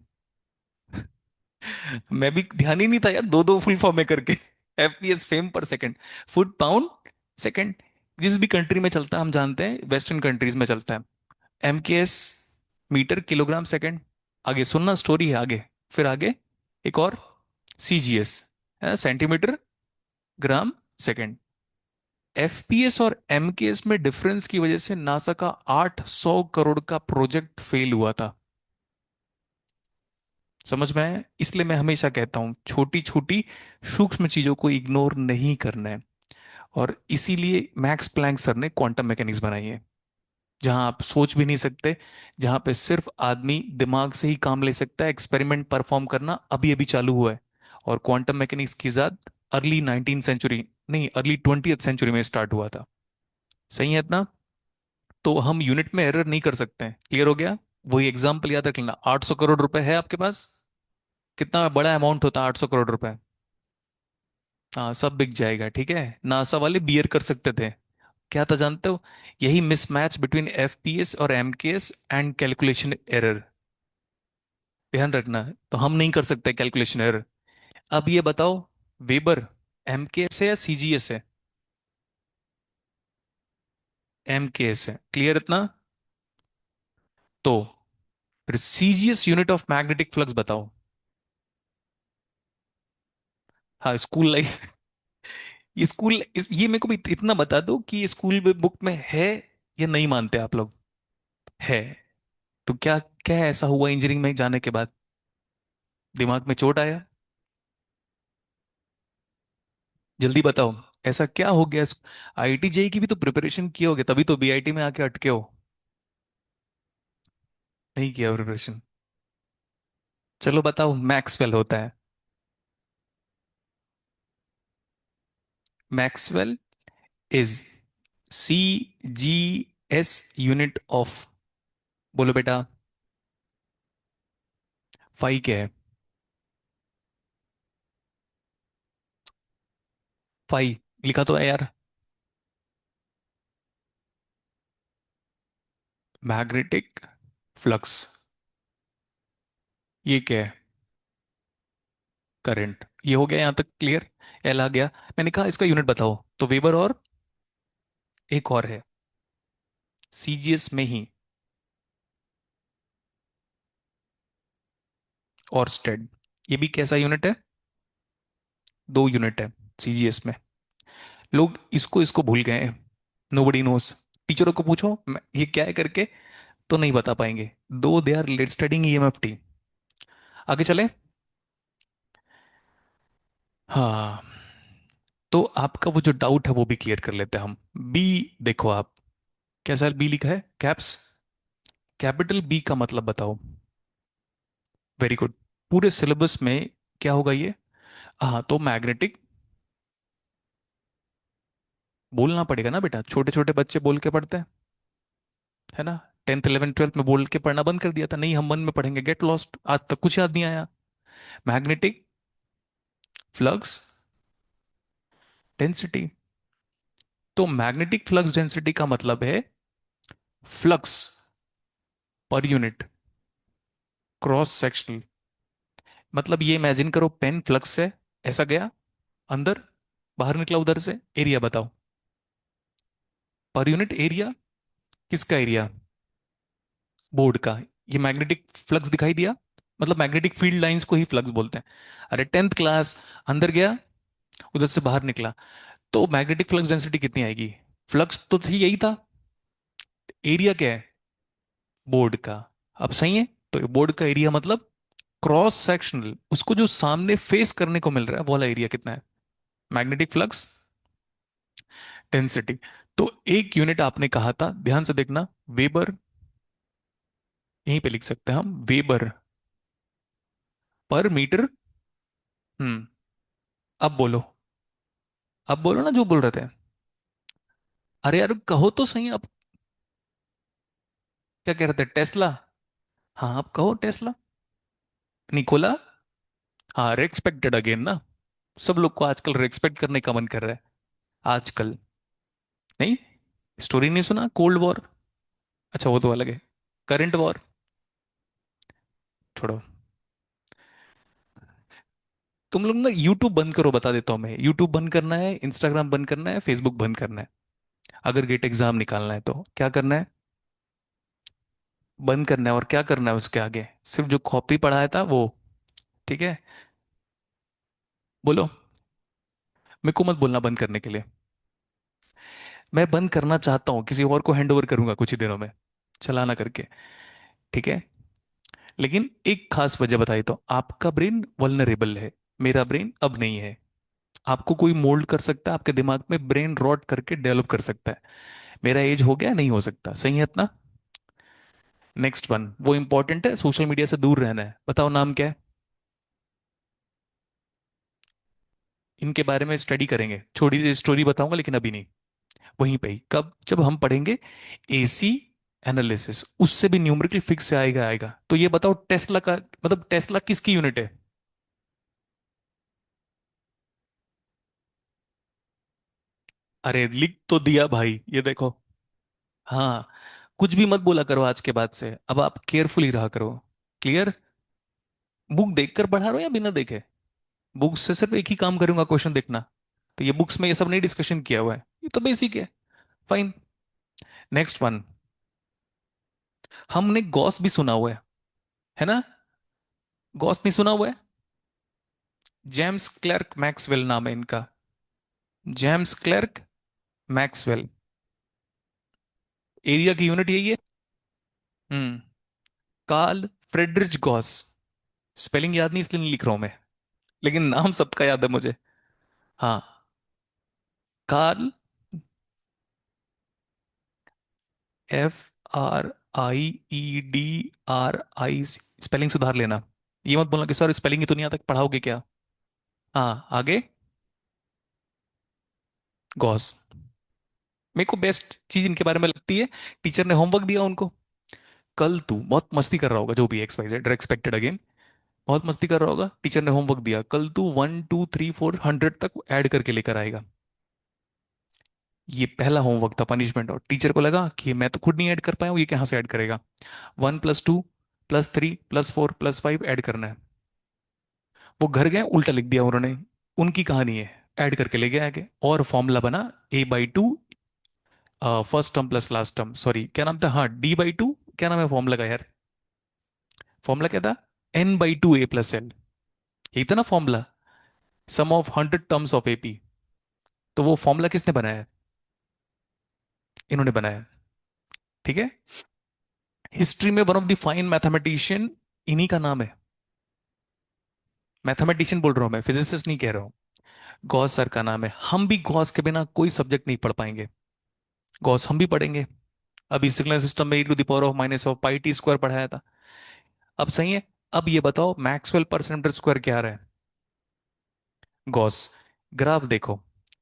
मैं भी ध्यान ही नहीं था यार, दो दो फुल फॉर्म में करके। FPS फ्रेम पर सेकंड, फुट पाउंड सेकंड। जिस भी कंट्री में चलता है हम जानते हैं, वेस्टर्न कंट्रीज में चलता है। MKS metre kilogram second. आगे सुनना, स्टोरी है आगे, फिर आगे एक और, CGS centimetre gram second. FPS और MKS में डिफरेंस की वजह से नासा का 800 करोड़ का प्रोजेक्ट फेल हुआ था। समझ में आया? इसलिए मैं हमेशा कहता हूं छोटी छोटी सूक्ष्म चीजों को इग्नोर नहीं करना है। और इसीलिए मैक्स प्लैंक सर ने क्वांटम मैकेनिक्स बनाई है, जहां आप सोच भी नहीं सकते, जहां पे सिर्फ आदमी दिमाग से ही काम ले सकता है। एक्सपेरिमेंट परफॉर्म करना अभी अभी चालू हुआ है। और क्वांटम मैकेनिक्स की इजाद अर्ली 19th सेंचुरी, नहीं अर्ली 20th सेंचुरी में स्टार्ट हुआ था। सही है इतना? तो हम यूनिट में एरर नहीं कर सकते हैं, क्लियर हो गया? वही एग्जाम्पल याद रख लेना, 800 करोड़ रुपए है आपके पास। कितना बड़ा अमाउंट होता है 800 करोड़ रुपए? हाँ, सब बिक जाएगा, ठीक है। नासा वाले बियर कर सकते थे, क्या था जानते हो? यही मिसमैच बिटवीन एफपीएस और एमकेएस एंड कैलकुलेशन एरर, ध्यान रखना है। तो हम नहीं कर सकते कैलकुलेशन एरर। अब ये बताओ, वेबर एमकेएस है या सीजीएस है? एमकेएस है, क्लियर इतना? तो फिर CGS unit of magnetic flux बताओ। हाँ, स्कूल लाइफ। ये ये मेरे को भी इतना बता दो कि ये स्कूल बुक में है या नहीं मानते आप लोग? है। तो क्या, क्या ऐसा हुआ इंजीनियरिंग में जाने के बाद, दिमाग में चोट आया? जल्दी बताओ, ऐसा क्या हो गया? आईआईटी जेई की भी तो प्रिपरेशन किए होगे, तभी तो बीआईटी में आके अटके हो। नहीं किया प्रिपरेशन? चलो बताओ, मैक्सवेल होता है। Maxwell is C G S unit of, बोलो बेटा। फाई क्या है? फाई लिखा तो है यार। मैग्नेटिक फ्लक्स, ये क्या है? करंट। ये हो गया यहां तक क्लियर? एल आ गया। मैंने कहा इसका यूनिट बताओ, तो वेबर और एक और है सीजीएस में ही, और स्टेड। ये भी कैसा यूनिट है? दो यूनिट है सीजीएस में। लोग इसको इसको भूल गए हैं, नोबडी नोस। टीचरों को पूछो ये क्या है करके, तो नहीं बता पाएंगे। Though they are late studying EMFT. आगे चले। हाँ, तो आपका वो जो डाउट है वो भी क्लियर कर लेते हैं हम। बी, देखो आप, कैसा बी लिखा है? कैप्स। कैपिटल बी का मतलब बताओ। Very good. पूरे सिलेबस में क्या होगा ये? हाँ, तो मैग्नेटिक, बोलना पड़ेगा ना बेटा, छोटे छोटे बच्चे बोल के पढ़ते हैं, है ना। 10th 11th 12th में बोल के पढ़ना बंद कर दिया था, नहीं हम मन में पढ़ेंगे, गेट लॉस्ट, आज तक कुछ याद नहीं आया। Magnetic flux density. तो मैग्नेटिक फ्लक्स डेंसिटी का मतलब है flux per unit cross sectional. मतलब ये इमेजिन करो, पेन फ्लक्स है, ऐसा गया अंदर, बाहर निकला उधर से, एरिया बताओ। पर यूनिट एरिया, किसका एरिया? बोर्ड का। ये मैग्नेटिक फ्लक्स दिखाई दिया, मतलब मैग्नेटिक फील्ड लाइंस को ही फ्लक्स बोलते हैं। अरे 10th क्लास, अंदर गया, उधर से बाहर निकला, तो मैग्नेटिक फ्लक्स डेंसिटी कितनी आएगी? फ्लक्स तो थी, यही था। एरिया क्या है? बोर्ड का। अब सही है। तो बोर्ड का एरिया मतलब क्रॉस सेक्शनल, उसको जो सामने फेस करने को मिल रहा है वो वाला एरिया कितना है? Magnetic flux density. तो एक यूनिट आपने कहा था, ध्यान से देखना, वेबर। यहीं पे लिख सकते हैं हम, वेबर पर मीटर। हम्म। अब बोलो, अब बोलो ना जो बोल रहे थे। अरे यार कहो तो सही अब। क्या कह रहे थे, टेस्ला? हाँ, आप कहो टेस्ला, निकोला। हाँ, रेस्पेक्टेड अगेन ना। सब लोग को आजकल रेस्पेक्ट करने का मन कर रहा है आजकल। नहीं, स्टोरी नहीं सुना, कोल्ड वॉर? अच्छा, वो तो अलग है। करंट वॉर छोड़ो। तुम लोग ना यूट्यूब बंद करो, बता देता हूँ मैं। यूट्यूब बंद करना है, इंस्टाग्राम बंद करना है, फेसबुक बंद करना है। अगर गेट एग्जाम निकालना है तो क्या करना है? बंद करना है। और क्या करना है उसके आगे? सिर्फ जो कॉपी पढ़ाया था वो, ठीक है। बोलो। मेरे को मत बोलना बंद करने के लिए। मैं बंद करना चाहता हूँ, किसी और को हैंड ओवर करूंगा कुछ ही दिनों में, चलाना करके, ठीक है। लेकिन एक खास वजह बताई, तो आपका ब्रेन वल्नरेबल है, मेरा ब्रेन अब नहीं है। आपको कोई मोल्ड कर सकता है, आपके दिमाग में ब्रेन रॉट करके डेवलप कर सकता है। मेरा एज हो गया, नहीं हो सकता, सही है इतना? नेक्स्ट वन वो इंपॉर्टेंट है, सोशल मीडिया से दूर रहना है। बताओ नाम क्या है? इनके बारे में स्टडी करेंगे, छोटी सी स्टोरी बताऊंगा लेकिन अभी नहीं। वहीं पे ही, कब, जब हम पढ़ेंगे एसी एनालिसिस, उससे भी न्यूमेरिकल फिक्स से आएगा आएगा। तो ये बताओ टेस्ला का, मतलब टेस्ला किसकी यूनिट है? अरे लिख तो दिया भाई, ये देखो। हाँ, कुछ भी मत बोला करो आज के बाद से, अब आप केयरफुली रहा करो। क्लियर? बुक देखकर पढ़ा रहे हो या बिना देखे? बुक्स से सिर्फ एक ही काम करूंगा, क्वेश्चन देखना। तो ये बुक्स में ये सब नहीं डिस्कशन किया हुआ है, ये तो बेसिक है। फाइन। Next one. हमने गॉस भी सुना हुआ है ना? गॉस नहीं सुना हुआ है? जेम्स क्लर्क मैक्सवेल नाम है इनका। James Clerk Maxwell. एरिया की यूनिट यही है। हम्म। Carl Friedrich Gauss. स्पेलिंग याद नहीं इसलिए नहीं लिख रहा हूं मैं, लेकिन नाम सबका याद है मुझे। हाँ। Karl, FRIEDRI। स्पेलिंग सुधार लेना। ये मत बोलना कि सर स्पेलिंग ही तो नहीं आता, पढ़ाओगे क्या? हाँ, आगे। गॉस। मेरे को बेस्ट चीज इनके बारे में लगती है, टीचर ने होमवर्क दिया उनको, कल तू बहुत मस्ती कर रहा होगा, जो भी XYZ एक्सपेक्टेड अगेन, बहुत मस्ती कर रहा होगा, टीचर ने होमवर्क दिया, कल तू 1 2 3 4 100 तक ऐड करके लेकर आएगा। ये पहला होमवर्क था, पनिशमेंट, और टीचर को लगा कि मैं तो खुद नहीं ऐड कर पाया हूं, ये कहाँ से ऐड करेगा। 1 + 2 + 3 + 4 + 5 ऐड करना है। वो घर गए, उल्टा लिख दिया उन्होंने। उनकी कहानी है। ऐड करके ले गए आगे, और फॉर्मूला बना A/2, first term plus last term, sorry क्या नाम था, हाँ D/2, क्या नाम है फॉर्मूला का यार? फॉर्मूला क्या था? N/2 A + L। यही था ना formula, sum of 100 terms of AP। तो वो फॉर्मूला किसने बनाया है? इन्होंने बनाया है। ठीक है। हिस्ट्री में one of the fine mathematician, इन्हीं का नाम है। मैथमेटिशियन बोल रहा हूं मैं, फिजिसिस्ट नहीं कह रहा हूं। गॉस सर का नाम है। हम भी गॉस के बिना कोई सब्जेक्ट नहीं पढ़ पाएंगे। गॉस हम भी पढ़ेंगे। अभी सिग्नल सिस्टम में e⁻⁻⁻πt² पढ़ाया था। अब सही है। अब ये बताओ मैक्सवेल परसेंटेज स्क्वायर क्या आ रहा है? गॉस। ग्राफ देखो।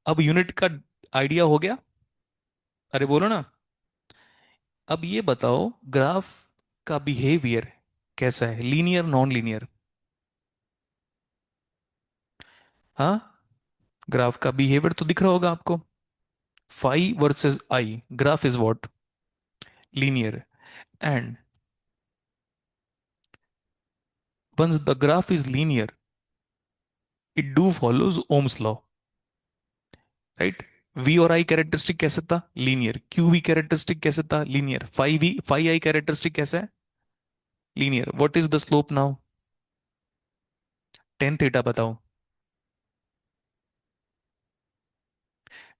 अब यूनिट का आइडिया हो गया? अरे बोलो ना। अब ये बताओ ग्राफ का बिहेवियर कैसा है, लीनियर नॉन लीनियर? हाँ, ग्राफ का बिहेवियर तो दिख रहा होगा आपको। Phi versus I, graph is what? Linear. And once the graph is linear, it do follows Ohm's law, right? V और I कैरेक्टरिस्टिक कैसे था? लीनियर। QV कैरेक्टरिस्टिक कैसे था? लीनियर। फाई आई कैरेक्टरिस्टिक कैसा है? Linear. What is the slope now? Tan theta बताओ।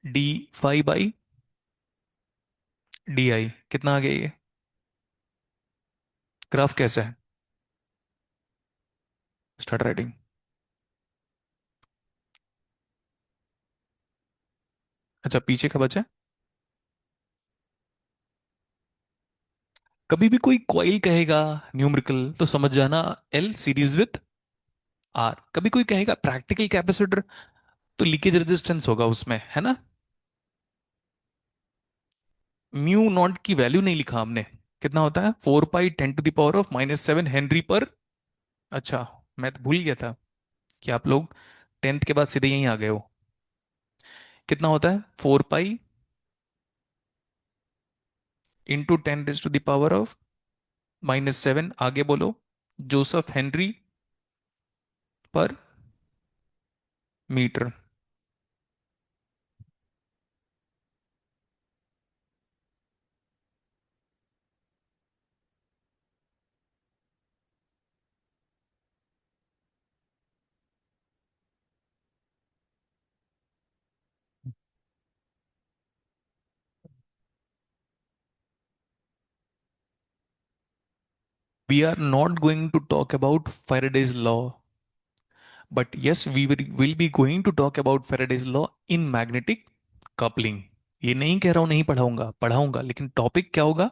D phi/DI कितना आ गया ये? ग्राफ कैसा है? Start writing. अच्छा, पीछे का बचा। कभी भी कोई कॉइल कहेगा न्यूमेरिकल तो समझ जाना, L सीरीज विथ R। कभी कोई कहेगा प्रैक्टिकल कैपेसिटर, तो लीकेज रेजिस्टेंस होगा उसमें, है ना? म्यू नॉट की वैल्यू नहीं लिखा हमने। कितना होता है? 4 पाई 10⁻⁻⁷ हेनरी पर। अच्छा, मैं तो भूल गया था कि आप लोग टेंथ के बाद सीधे यहीं आ गए हो। कितना होता है? 4 पाई × 10⁻⁻⁷ आगे बोलो। जोसेफ हेनरी पर metre. We are not going to talk about Faraday's law, but yes, will be going to talk about Faraday's law in magnetic coupling. ये नहीं कह रहा हूं नहीं पढ़ाऊंगा, पढ़ाऊंगा, लेकिन टॉपिक क्या होगा?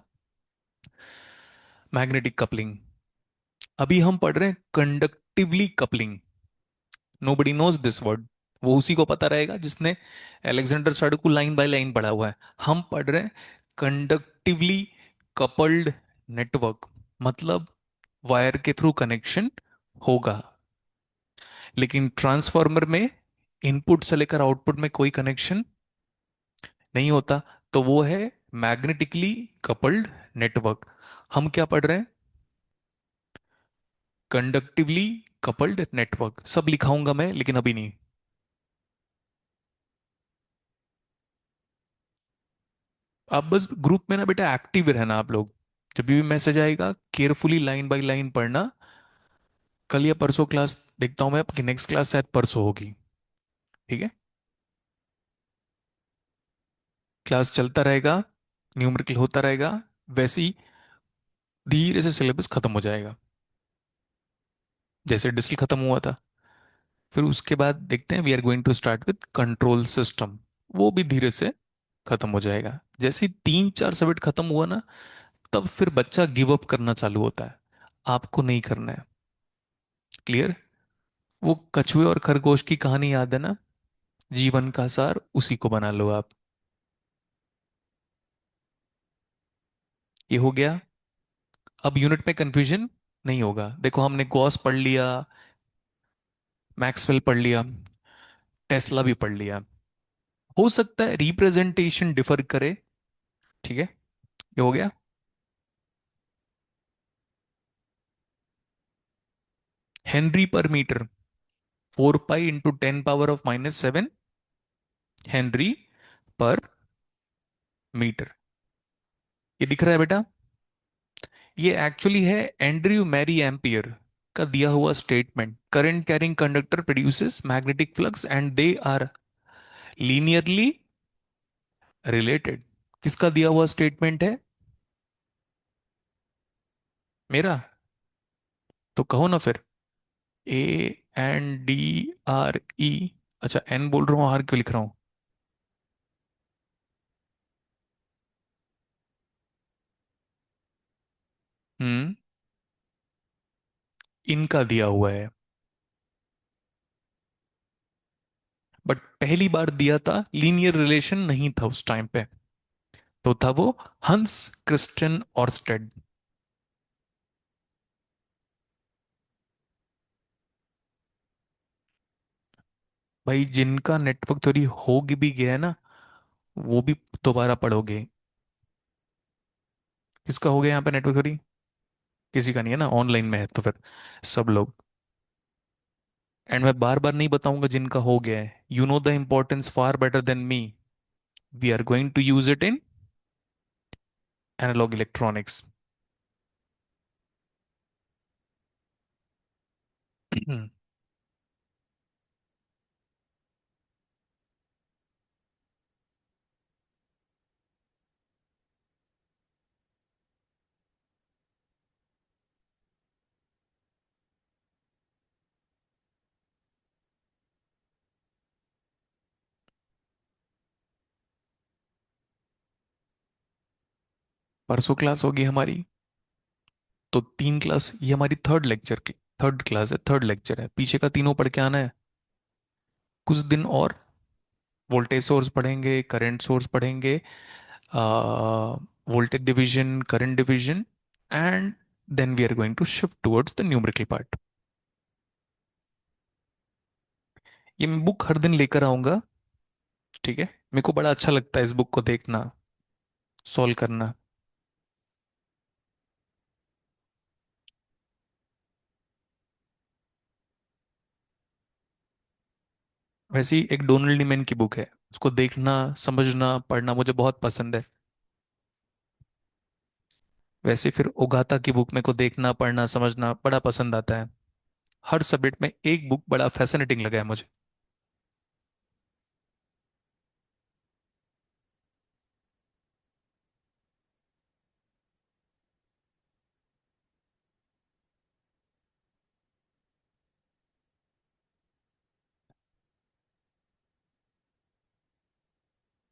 Magnetic coupling. अभी हम पढ़ रहे हैं conductively coupling. Nobody knows this word. वो उसी को पता रहेगा जिसने अलेक्जेंडर स्टार्ड को लाइन बाय लाइन पढ़ा हुआ है। हम पढ़ रहे हैं कंडक्टिवली कपल्ड नेटवर्क, मतलब वायर के थ्रू कनेक्शन होगा। लेकिन ट्रांसफार्मर में इनपुट से लेकर आउटपुट में कोई कनेक्शन नहीं होता, तो वो है मैग्नेटिकली कपल्ड नेटवर्क। हम क्या पढ़ रहे हैं? Conductively coupled network. सब लिखाऊंगा मैं, लेकिन अभी नहीं। आप बस ग्रुप में ना बेटा एक्टिव रहना आप लोग। जब भी मैसेज आएगा केयरफुली लाइन बाय लाइन पढ़ना। कल या परसों क्लास देखता हूँ मैं, आपकी नेक्स्ट क्लास शायद परसों होगी। ठीक है, क्लास चलता रहेगा, न्यूमेरिकल होता रहेगा, वैसे ही धीरे से सिलेबस खत्म हो जाएगा, जैसे डिस्टल खत्म हुआ था। फिर उसके बाद देखते हैं, we are going to start with control system. वो भी धीरे से खत्म हो जाएगा। जैसे ही 3-4 सब्जेक्ट खत्म हुआ ना, तब फिर बच्चा गिव अप करना चालू होता है। आपको नहीं करना है। क्लियर? वो कछुए और खरगोश की कहानी याद है ना? जीवन का सार उसी को बना लो आप। ये हो गया। अब यूनिट में कंफ्यूजन नहीं होगा। देखो, हमने गॉस पढ़ लिया, मैक्सवेल पढ़ लिया, टेस्ला भी पढ़ लिया। हो सकता है रिप्रेजेंटेशन डिफर करे। ठीक है, ये हो गया। हेनरी पर मीटर, 4 पाई × 10⁻⁻⁷ हेनरी पर मीटर। ये दिख रहा है बेटा? ये एक्चुअली है एंड्रयू मैरी एम्पियर का दिया हुआ statement. Current carrying conductor produces magnetic flux and they are linearly related. किसका दिया हुआ स्टेटमेंट है? मेरा? तो कहो ना फिर। ANDRE। अच्छा, एन बोल रहा हूँ, आर क्यों लिख रहा हूँ? हम्म, इनका दिया हुआ है। बट पहली बार दिया था, लीनियर रिलेशन नहीं था उस टाइम पे। तो था वो हंस क्रिस्टियन ऑर्स्टेड। भाई, जिनका नेटवर्क थ्योरी होगी भी गया है ना, वो भी दोबारा पढ़ोगे। किसका हो गया यहाँ पे नेटवर्क थ्योरी? किसी का नहीं है ना, ऑनलाइन में है तो फिर सब लोग। एंड मैं बार बार नहीं बताऊंगा जिनका हो गया है। You know the importance far better than me. We are going to use it in analog electronics. परसों क्लास होगी हमारी, तो 3 क्लास, ये हमारी थर्ड लेक्चर की थर्ड क्लास है, थर्ड लेक्चर है। पीछे का तीनों पढ़ के आना है। कुछ दिन और वोल्टेज सोर्स पढ़ेंगे, करंट सोर्स पढ़ेंगे, voltage division, current division, and then we are going to shift towards the numerical part. ये मैं बुक हर दिन लेकर आऊंगा। ठीक है, मेरे को बड़ा अच्छा लगता है इस बुक को देखना, सॉल्व करना। वैसे ही एक डोनाल्ड नीमैन की बुक है, उसको देखना, समझना, पढ़ना मुझे बहुत पसंद है। वैसे फिर ओगाता की बुक मेरे को देखना, पढ़ना, समझना बड़ा पसंद आता है। हर सब्जेक्ट में एक बुक बड़ा फैसिनेटिंग लगा है मुझे।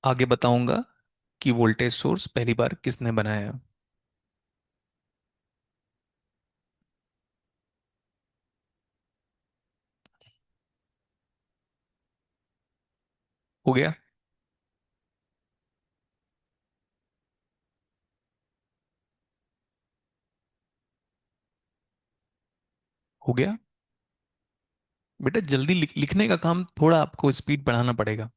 आगे बताऊंगा कि वोल्टेज सोर्स पहली बार किसने बनाया। हो गया। हो गया। बेटा जल्दी लिखने का काम, थोड़ा आपको स्पीड बढ़ाना पड़ेगा।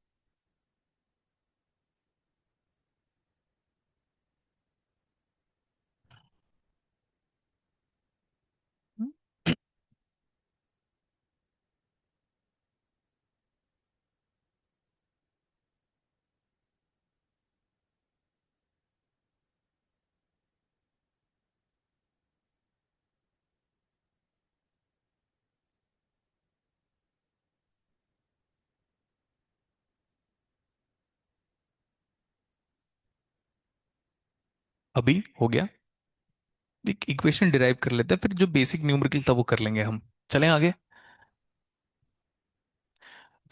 अभी हो गया। एक इक्वेशन डिराइव कर लेते हैं, फिर जो बेसिक न्यूमेरिकल था वो कर लेंगे हम। चलें आगे।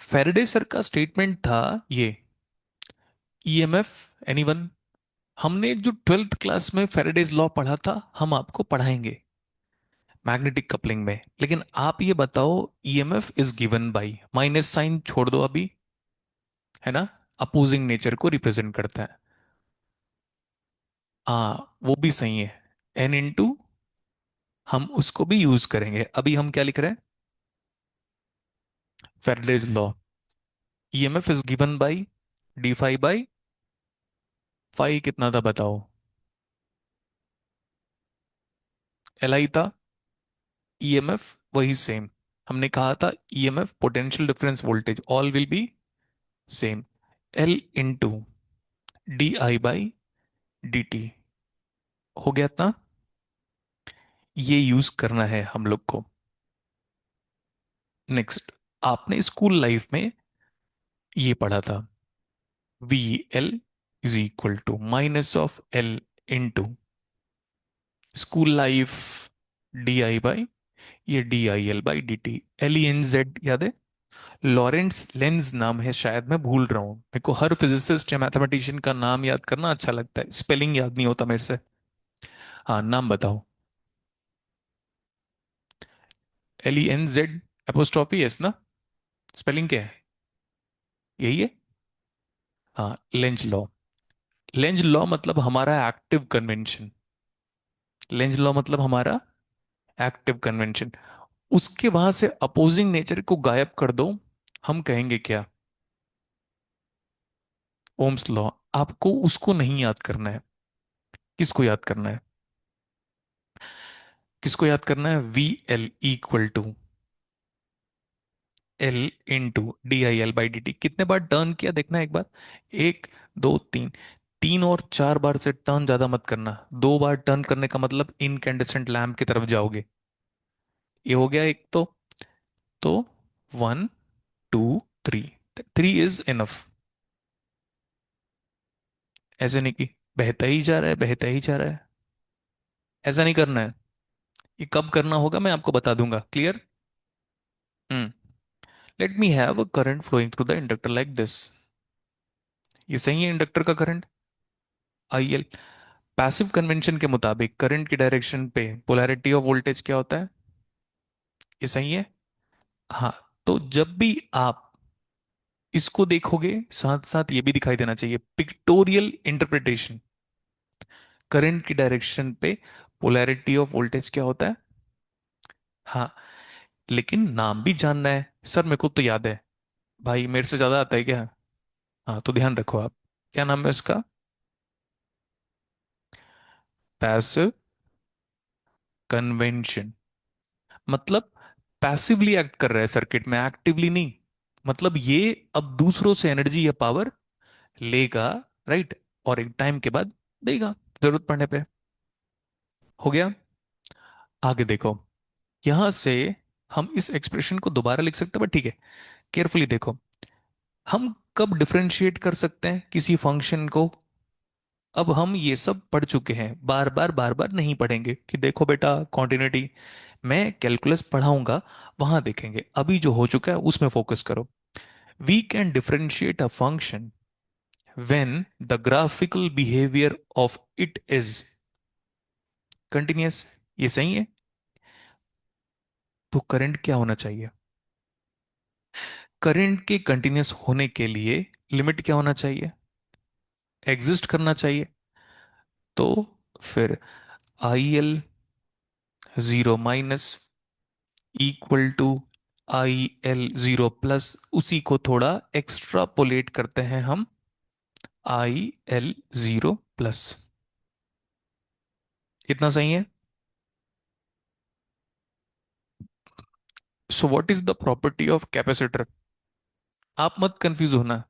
फेरेडे सर का स्टेटमेंट था ये, ईएमएफ, एनीवन। हमने जो ट्वेल्थ क्लास में फेरेडेज लॉ पढ़ा था, हम आपको पढ़ाएंगे मैग्नेटिक कपलिंग में। लेकिन आप ये बताओ, EMF is given by, minus sign छोड़ दो अभी, है ना, अपोजिंग नेचर को रिप्रेजेंट करता है। हाँ वो भी सही है, एन इंटू, हम उसको भी यूज करेंगे। अभी हम क्या लिख रहे हैं, Faraday's law, EMF is given by D phi by, phi कितना था बताओ, एल आई था। ईएमएफ वही सेम, हमने कहा था EMF potential difference voltage all will be same, L into D I by D T. हो गया इतना। ये यूज करना है हम लोग को। नेक्स्ट, आपने स्कूल लाइफ में ये पढ़ा था, V L is equal to minus of L into school life D I by, ये D I L by D T, L E N Z याद है। लॉरेंट्स लेंस नाम है, शायद मैं भूल रहा हूं, मेरे को हर फिजिसिस्ट या मैथमेटिशियन का नाम याद करना अच्छा लगता है, स्पेलिंग याद नहीं होता मेरे से। हाँ नाम बताओ। L E N Z apostrophe S ना, स्पेलिंग क्या है, यही है। हाँ लेंज लॉ। लेंज लॉ मतलब हमारा एक्टिव कन्वेंशन, लेंज लॉ मतलब हमारा एक्टिव कन्वेंशन। उसके वहां से अपोजिंग नेचर को गायब कर दो, हम कहेंगे क्या, ओम्स लॉ। आपको उसको नहीं याद करना है, किसको याद करना है, किसको याद करना है, V L equal to L into D I L by D T. कितने बार टर्न किया देखना एक बार, एक, दो, तीन, तीन और चार बार से टर्न ज्यादा मत करना, दो बार टर्न करने का मतलब इनकैंडेसेंट लैम्प की तरफ जाओगे। ये हो गया एक तो one, two, three, three is enough. ऐसे नहीं कि बहता ही जा रहा है, बहता ही जा रहा है, ऐसा नहीं करना है। ये कब करना होगा मैं आपको बता दूंगा, clear. Hmm. Let me have a current flowing through the inductor like this, ये सही है इंडक्टर का current, I L. Passive convention के मुताबिक करंट की डायरेक्शन पे पोलैरिटी ऑफ वोल्टेज क्या होता है, ये सही है। हाँ, तो जब भी आप इसको देखोगे, साथ साथ ये भी दिखाई देना चाहिए, पिक्टोरियल इंटरप्रिटेशन, करंट की डायरेक्शन पे पोलैरिटी ऑफ वोल्टेज क्या होता है। हाँ, लेकिन नाम भी जानना है सर, मेरे को तो याद है, भाई मेरे से ज्यादा आता है क्या। हाँ तो ध्यान रखो आप, क्या नाम है इसका, पैसिव कन्वेंशन। मतलब पैसिवली एक्ट कर रहा है सर्किट में, एक्टिवली नहीं। मतलब ये अब दूसरों से एनर्जी या पावर लेगा, राइट, और एक टाइम के बाद देगा जरूरत पड़ने पे। हो गया। आगे देखो, यहां से हम इस एक्सप्रेशन को दोबारा लिख सकते हैं, बट ठीक है, केयरफुली देखो। हम कब डिफरेंशिएट कर सकते हैं किसी फंक्शन को, अब हम ये सब पढ़ चुके हैं, बार बार नहीं पढ़ेंगे कि देखो बेटा कॉन्टिन्यूटी, मैं कैलकुलस पढ़ाऊंगा, वहां देखेंगे। अभी जो हो चुका है उसमें फोकस करो। We can differentiate a function when the graphical behaviour of it is continuous, ये सही है। तो करंट क्या होना चाहिए, करंट के कंटिन्यूस होने के लिए लिमिट क्या होना चाहिए? एग्जिस्ट करना चाहिए। तो फिर IL0 minus equal to IL0 plus, उसी को थोड़ा एक्स्ट्रापोलेट करते हैं हम, IL0 प्लस। इतना सही है? So what is the property of capacitor? आप मत कंफ्यूज होना,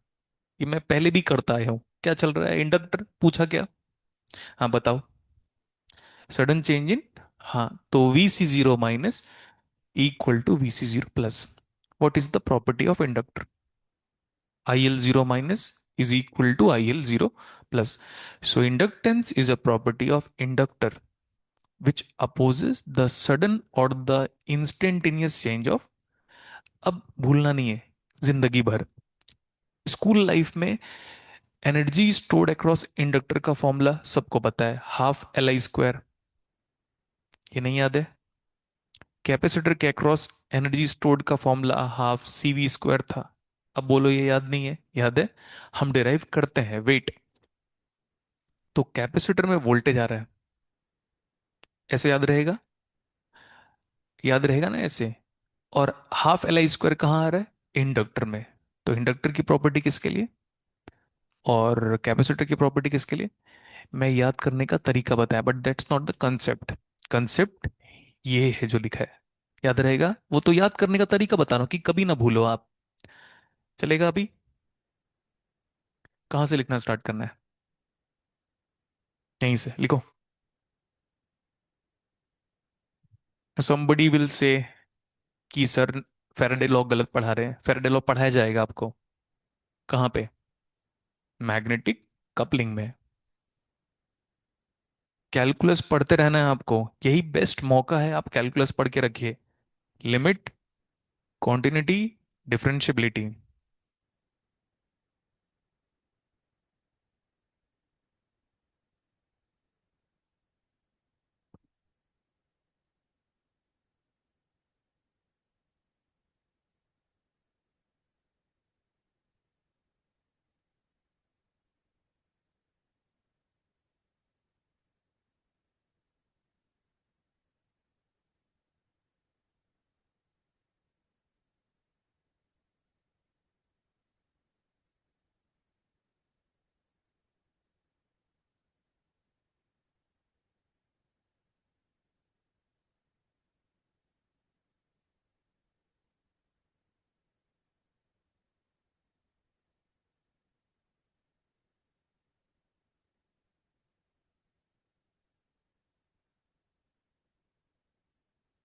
ये मैं पहले भी करता आया हूं। क्या चल रहा है? इंडक्टर पूछा क्या? हाँ बताओ। सडन चेंज इन, हाँ, तो VC0 minus equal to VC0 plus. What is the property of inductor? IL0 minus is equal to IL0 plus. So inductance is a property of inductor which opposes the sudden or the instantaneous change of, अब भूलना नहीं है जिंदगी भर, school life में energy stored across inductor का formula सबको पता है, ½ LI स्क्वायर। ये नहीं याद है? कैपेसिटर के अक्रॉस एनर्जी स्टोर्ड का फॉर्मूला ½ CV स्क्वायर था। अब बोलो ये याद नहीं है? याद है। हम डिराइव करते हैं वेट, तो कैपेसिटर में वोल्टेज आ रहा है, ऐसे याद रहेगा? याद रहेगा ना ऐसे? और ½ LI स्क्वायर कहाँ आ रहा है? इंडक्टर में। तो इंडक्टर की प्रॉपर्टी किसके लिए और कैपेसिटर की प्रॉपर्टी किसके लिए? मैं याद करने का तरीका बताया, but that's not the concept. Concept ये है जो लिखा है, याद रहेगा? वो तो याद करने का तरीका बता रहा हूं कि कभी ना भूलो आप। चलेगा अभी? कहाँ से लिखना स्टार्ट करना है? यहीं से लिखो। somebody विल से कि सर फेराडे लॉ गलत पढ़ा रहे हैं। फेराडे लॉ पढ़ाया जाएगा आपको कहाँ पे? मैग्नेटिक कपलिंग में। कैलकुलस पढ़ते रहना है आपको, यही बेस्ट मौका है, आप कैलकुलस पढ़ के रखिए। Limit, continuity, differentiability.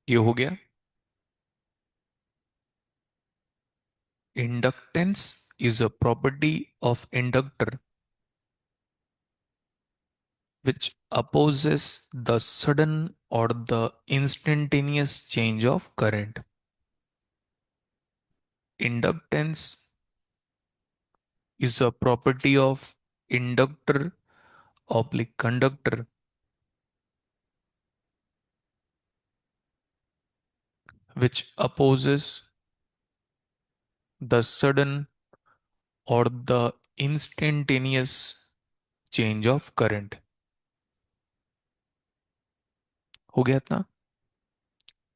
ये हो गया। Inductance is a property of inductor which opposes the sudden or the instantaneous change of current. Inductance is a property of inductor oblique conductor which opposes the sudden or the instantaneous change of current. हो गया इतना?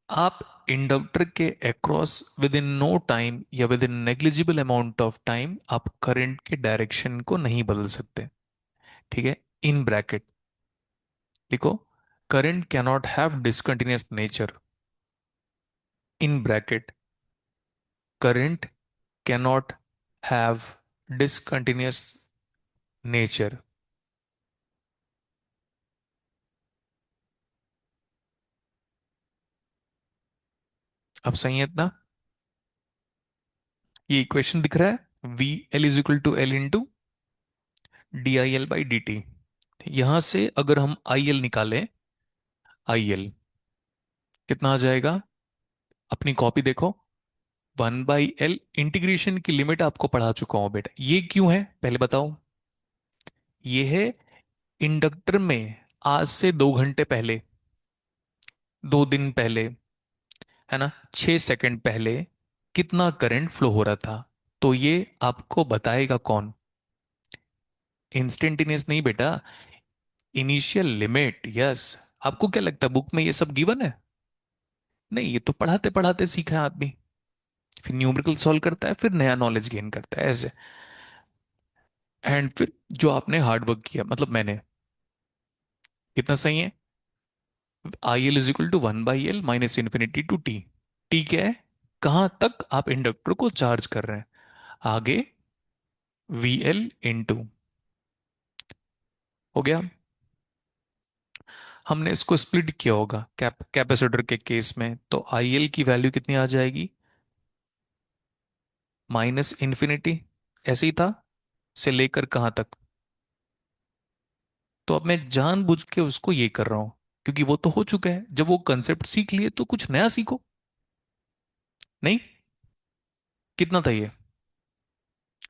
आप inductor के across within no time या within negligible amount of time आप current के direction को नहीं बदल सकते। ठीक है? इन ब्रैकेट लिखो, current cannot have discontinuous nature. In bracket, current cannot have discontinuous nature. अब सही है इतना? ये इक्वेशन दिख रहा है, VL = L इंटू DIL/dt। यहां से अगर हम IL निकालें, IL कितना आ जाएगा? अपनी कॉपी देखो। 1/L, इंटीग्रेशन की लिमिट आपको पढ़ा चुका हूं बेटा। ये क्यों है पहले बताओ? ये है इंडक्टर में आज से 2 घंटे पहले, 2 दिन पहले, है ना, 6 सेकंड पहले कितना करंट फ्लो हो रहा था। तो ये आपको बताएगा कौन? इंस्टेंटेनियस नहीं बेटा, इनिशियल लिमिट। यस। आपको क्या लगता है बुक में ये सब गिवन है? नहीं, ये तो पढ़ाते पढ़ाते सीखा है आदमी। फिर न्यूमेरिकल सॉल्व करता है, फिर नया नॉलेज गेन करता है ऐसे। एंड फिर जो आपने हार्ड वर्क किया, मतलब मैंने, कितना सही है? I L is equal to 1/L minus infinity to t. T क्या है? कहां तक आप इंडक्टर को चार्ज कर रहे हैं। आगे वी एल इंटू, हो गया। हमने इसको स्प्लिट किया होगा कैपेसिटर के केस में, तो आई एल की वैल्यू कितनी आ जाएगी? माइनस इन्फिनिटी, ऐसे ही था, से लेकर कहां तक। तो अब मैं जानबूझ के उसको ये कर रहा हूं, क्योंकि वो तो हो चुका है। जब वो कंसेप्ट सीख लिए तो कुछ नया सीखो। नहीं, कितना था ये?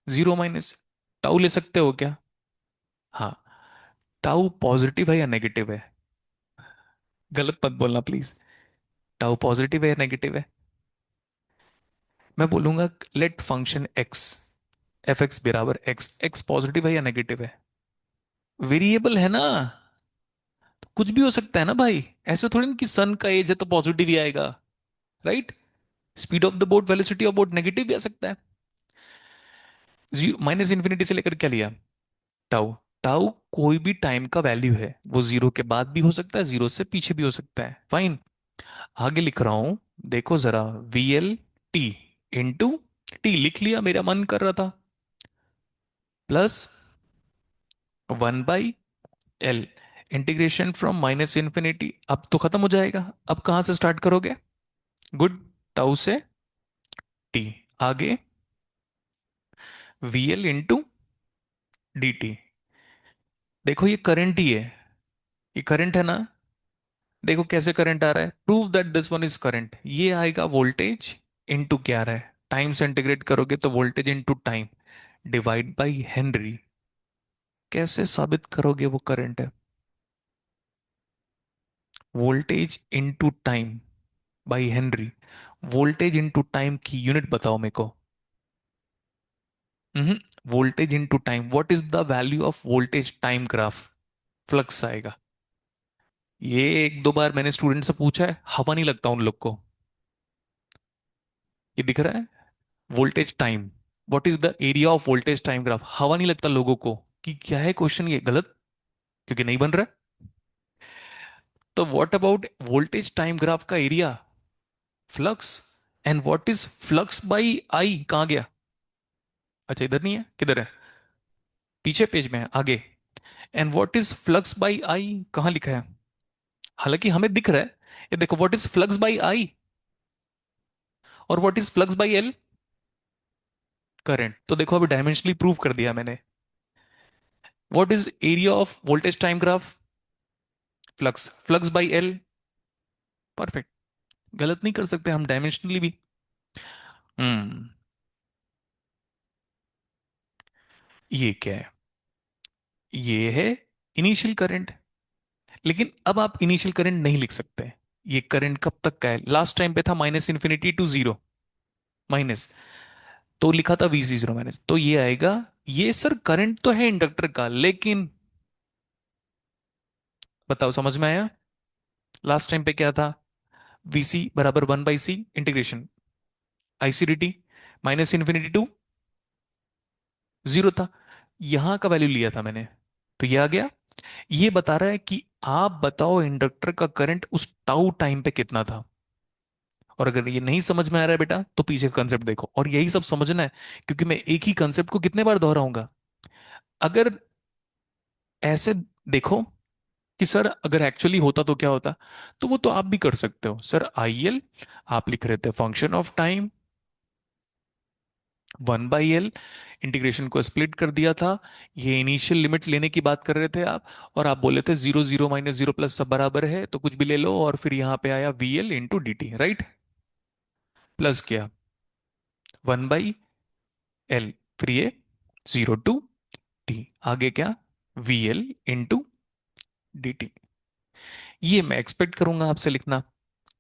जीरो माइनस टाउ ले सकते हो क्या? हाँ। टाउ पॉजिटिव है या नेगेटिव है? गलत मत बोलना प्लीज। टाउ पॉजिटिव है या नेगेटिव है? मैं बोलूंगा let function X, F X बराबर एक्स, एक्स पॉजिटिव है या नेगेटिव है? वेरिएबल है ना, तो कुछ भी हो सकता है ना भाई। ऐसे थोड़ी ना कि सन का एज है तो पॉजिटिव ही आएगा, right? Speed of the boat, velocity of boat, negative भी आ सकता है। जीरो माइनस इन्फिनिटी से लेकर क्या लिया? टाउ। टाउ कोई भी टाइम का वैल्यू है, वो जीरो के बाद भी हो सकता है, जीरो से पीछे भी हो सकता है, फाइन। आगे लिख रहा हूं, देखो जरा। V L T into T लिख लिया, मेरा मन कर रहा था, plus 1/L integration from minus infinity. अब तो खत्म हो जाएगा। अब कहां से स्टार्ट करोगे? गुड। टाउ से टी। आगे V L into D T. देखो ये करंट ही है, ये करंट है ना। देखो कैसे करंट आ रहा है, prove that this one is current. ये आएगा वोल्टेज इनटू क्या आ रहा है, टाइम से इंटीग्रेट करोगे तो voltage into time divide by henry. कैसे साबित करोगे वो करंट है? Voltage into time by henry. Voltage into time की यूनिट बताओ मेरे को। Voltage into time, what is the value of voltage time graph? Flux आएगा। ये एक दो बार मैंने स्टूडेंट से पूछा है, हवा नहीं लगता उन लोग को। ये दिख रहा है, voltage time, what is the area of voltage time graph, हवा नहीं लगता लोगों को कि क्या है क्वेश्चन, ये गलत, क्योंकि नहीं बन रहा है। तो what about voltage time graph का area? Flux. And what is flux by I, कहां गया? अच्छा इधर नहीं है, किधर है? पीछे पेज में है, आगे। And what is flux by I, कहां लिखा है? हालांकि हमें दिख रहा है, ये देखो, what is flux by I और what is flux by L? Current. तो देखो अभी डायमेंशनली प्रूव कर दिया मैंने। What is area of voltage time graph? Flux, flux by L. Perfect. गलत नहीं कर सकते हम डायमेंशनली भी। हम्म। ये क्या है? ये है इनिशियल करंट। लेकिन अब आप इनिशियल करंट नहीं लिख सकते। ये करंट कब तक का है? लास्ट टाइम पे था minus infinity to zero, minus, तो लिखा था वीसी जीरो माइनस, तो ये आएगा। ये सर करंट तो है इंडक्टर का, लेकिन बताओ समझ में आया? लास्ट टाइम पे क्या था? वीसी बराबर 1/C integration IC D T, minus infinity to zero था। यहां का वैल्यू लिया था मैंने, तो ये आ गया। ये बता रहा है कि आप बताओ इंडक्टर का करंट उस टाउ टाइम पे कितना था। और अगर ये नहीं समझ में आ रहा है बेटा, तो पीछे का कंसेप्ट देखो, और यही सब समझना है, क्योंकि मैं एक ही कंसेप्ट को कितने बार दोहराऊंगा। अगर ऐसे देखो कि सर अगर एक्चुअली होता तो क्या होता, तो वो तो आप भी कर सकते हो। सर आई एल आप लिख रहे थे function of time, 1/L integration को स्प्लिट कर दिया था। ये इनिशियल लिमिट लेने की बात कर रहे थे आप, और आप बोले थे zero zero minus zero plus सब बराबर है, तो कुछ भी ले लो, और फिर यहां पे आया V L into D T, right? Plus किया 1/L, फिर ये जीरो टू टी, आगे क्या? V L into D T. ये मैं एक्सपेक्ट करूंगा आपसे लिखना,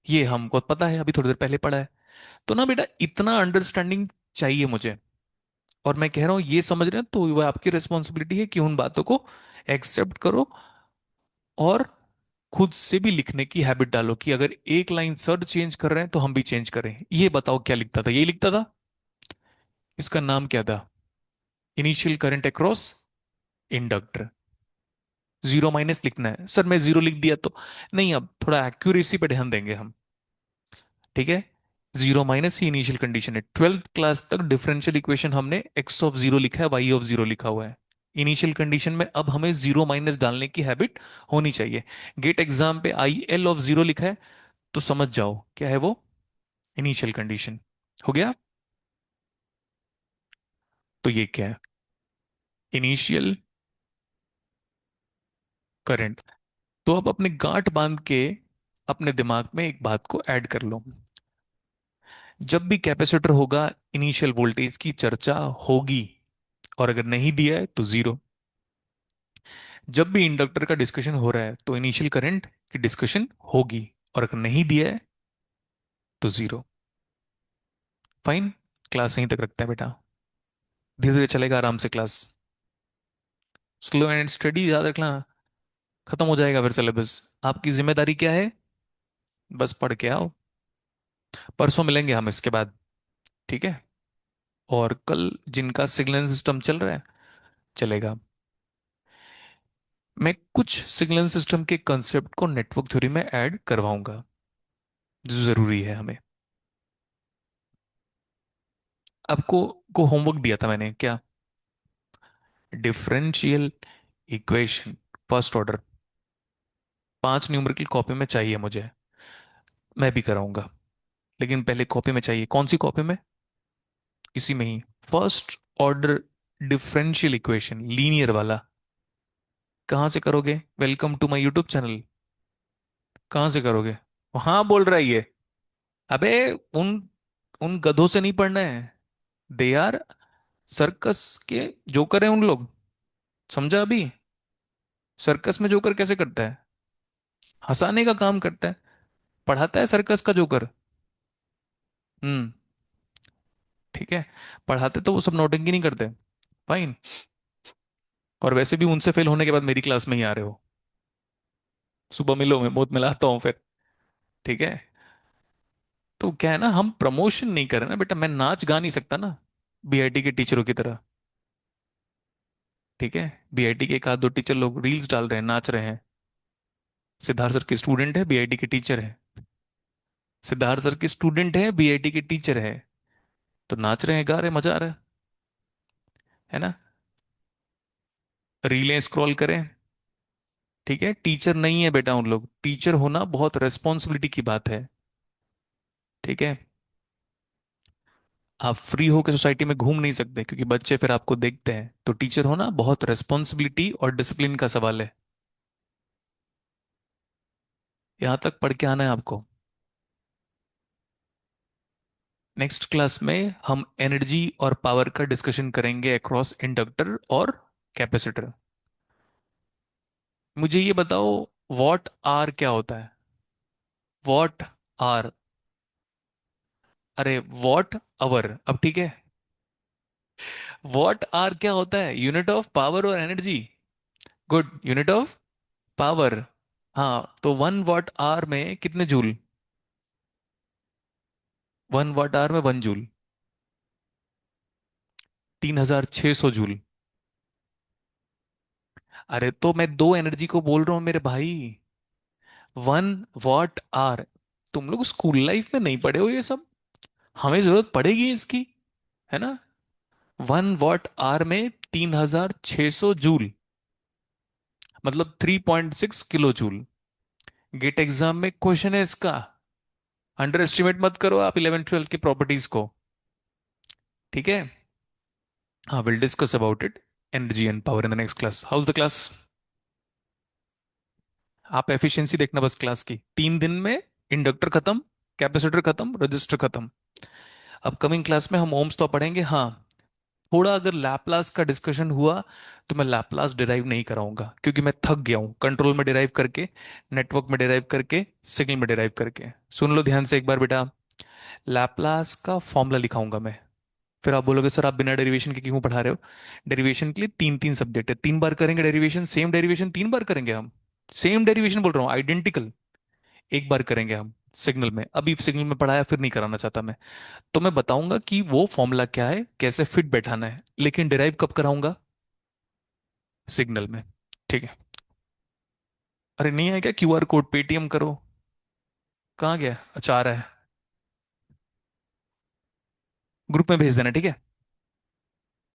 ये हमको पता है, अभी थोड़ी देर पहले पढ़ा है। तो ना बेटा इतना अंडरस्टैंडिंग चाहिए मुझे। और मैं कह रहा हूं ये समझ रहे हैं तो वो आपकी रिस्पॉन्सिबिलिटी है कि उन बातों को एक्सेप्ट करो, और खुद से भी लिखने की हैबिट डालो कि अगर एक लाइन सर चेंज कर रहे हैं तो हम भी चेंज करें। ये बताओ क्या लिखता था, यही लिखता था। इसका नाम क्या था? Initial current across inductor. Zero minus लिखना है सर, मैं जीरो लिख दिया तो नहीं, अब थोड़ा एक्यूरेसी पे ध्यान देंगे हम। ठीक है, जीरो माइनस ही इनिशियल कंडीशन है। ट्वेल्थ क्लास तक डिफरेंशियल इक्वेशन हमने एक्स ऑफ जीरो लिखा है, वाई ऑफ जीरो लिखा हुआ है। इनिशियल कंडीशन में अब हमें जीरो माइनस डालने की हैबिट होनी चाहिए। गेट एग्जाम पे आई एल ऑफ जीरो लिखा है, तो समझ जाओ क्या है वो, इनिशियल कंडीशन। हो गया? तो ये क्या है? Initial current. तो अब अपने गांठ बांध के अपने दिमाग में एक बात को ऐड कर लो। जब भी कैपेसिटर होगा, इनिशियल वोल्टेज की चर्चा होगी, और अगर नहीं दिया है तो जीरो। जब भी इंडक्टर का डिस्कशन हो रहा है तो इनिशियल करंट की डिस्कशन होगी, और अगर नहीं दिया है तो जीरो। फाइन। क्लास यहीं तक रखते हैं बेटा, धीरे धीरे चलेगा आराम से क्लास। स्लो एंड स्टडी याद रखना, खत्म हो जाएगा फिर सिलेबस। आपकी जिम्मेदारी क्या है? बस पढ़ के आओ। परसों मिलेंगे हम इसके बाद, ठीक है? और कल जिनका सिग्नल सिस्टम चल रहा है, चलेगा। मैं कुछ सिग्नल सिस्टम के कंसेप्ट को नेटवर्क थ्योरी में ऐड करवाऊंगा, जो जरूरी है हमें। आपको को होमवर्क दिया था मैंने क्या? Differential equation first order, 5 numerical की कॉपी में चाहिए मुझे। मैं भी कराऊंगा, लेकिन पहले कॉपी में चाहिए। कौन सी कॉपी में? इसी में ही, first order differential equation linear वाला। कहाँ से करोगे? Welcome to my YouTube channel. कहाँ से करोगे? हाँ बोल रहा है ये। अबे, उन उन गधों से नहीं पढ़ना है। दे आर सर्कस के जोकर हैं उन लोग। समझा अभी? सर्कस में जोकर कैसे करता है? हंसाने का काम करता है, पढ़ाता है सर्कस का जोकर। हम्म। ठीक है, पढ़ाते तो वो सब नौटंकी नहीं करते। फाइन। और वैसे भी उनसे फेल होने के बाद मेरी क्लास में ही आ रहे हो। सुबह मिलो, मैं बहुत मिलाता हूँ फिर। ठीक है। तो क्या है ना, हम प्रमोशन नहीं कर रहे ना बेटा, मैं नाच गा नहीं सकता ना बीआईटी के टीचरों की तरह। ठीक है, बीआईटी के एक आध दो टीचर लोग रील्स डाल रहे हैं, नाच रहे हैं। सिद्धार्थ सर के स्टूडेंट है, बीआईटी के टीचर है। सिद्धार्थ सर के स्टूडेंट है, बीआईटी के टीचर है। तो नाच रहे हैं, गा रहे हैं, मजा आ रहा है ना? रीलें स्क्रॉल करें। ठीक है, टीचर नहीं है बेटा उन लोग। टीचर होना बहुत रेस्पॉन्सिबिलिटी की बात है। ठीक है, आप फ्री होकर सोसाइटी में घूम नहीं सकते, क्योंकि बच्चे फिर आपको देखते हैं। तो टीचर होना बहुत रेस्पॉन्सिबिलिटी और डिसिप्लिन का सवाल है। यहां तक पढ़ के आना है आपको। नेक्स्ट क्लास में हम एनर्जी और पावर का डिस्कशन करेंगे अक्रॉस इंडक्टर और कैपेसिटर। मुझे ये बताओ, वॉट आर क्या होता है? वॉट आर, अरे वॉट आवर, अब ठीक है। वॉट आर क्या होता है? यूनिट ऑफ पावर और energy. Good, unit of power. हाँ, तो 1 वॉट आवर में कितने जूल? 1 वॉट आवर में 1 जूल, 3600 जूल। अरे तो मैं दो एनर्जी को बोल रहा हूं मेरे भाई। 1 वॉट आवर, तुम लोग स्कूल लाइफ में नहीं पढ़े हो ये सब, हमें जरूरत पड़ेगी इसकी, है ना? 1 वॉट आवर में 3600 जूल, मतलब 3.6 किलो जूल। गेट एग्जाम में क्वेश्चन है इसका। अंडर एस्टिमेट मत करो आप 11th 12th की प्रॉपर्टीज को। ठीक है। हाँ, will discuss about it, energy and power in the next class. House the class? आप एफिशिएंसी देखना बस क्लास की। 3 दिन में इंडक्टर खत्म, कैपेसिटर खत्म, रजिस्टर खत्म। अपकमिंग क्लास में हम ओम्स तो पढ़ेंगे, हाँ। थोड़ा अगर लैपलास का डिस्कशन हुआ तो मैं लैपलास डिराइव नहीं कराऊंगा, क्योंकि मैं थक गया हूं कंट्रोल में डिराइव करके, नेटवर्क में डिराइव करके, सिग्नल में डिराइव करके। सुन लो ध्यान से एक बार बेटा। लैपलास का फॉर्मूला लिखाऊंगा मैं। फिर आप बोलोगे सर आप बिना डेरिवेशन के क्यों पढ़ा रहे हो? डेरिवेशन के लिए तीन तीन सब्जेक्ट है, 3 बार करेंगे डेरिवेशन, सेम डेरिवेशन 3 बार करेंगे हम। सेम डेरिवेशन बोल रहा हूँ, आइडेंटिकल। एक बार करेंगे हम सिग्नल में, अभी सिग्नल में पढ़ाया, फिर नहीं कराना चाहता मैं। तो मैं बताऊंगा कि वो फॉर्मूला क्या है, कैसे फिट बैठाना है, लेकिन डिराइव कब कराऊंगा? सिग्नल में। ठीक है। अरे नहीं है क्या क्यूआर कोड? पेटीएम करो। कहाँ गया? अच्छा आ रहा है। ग्रुप में भेज देना, ठीक है।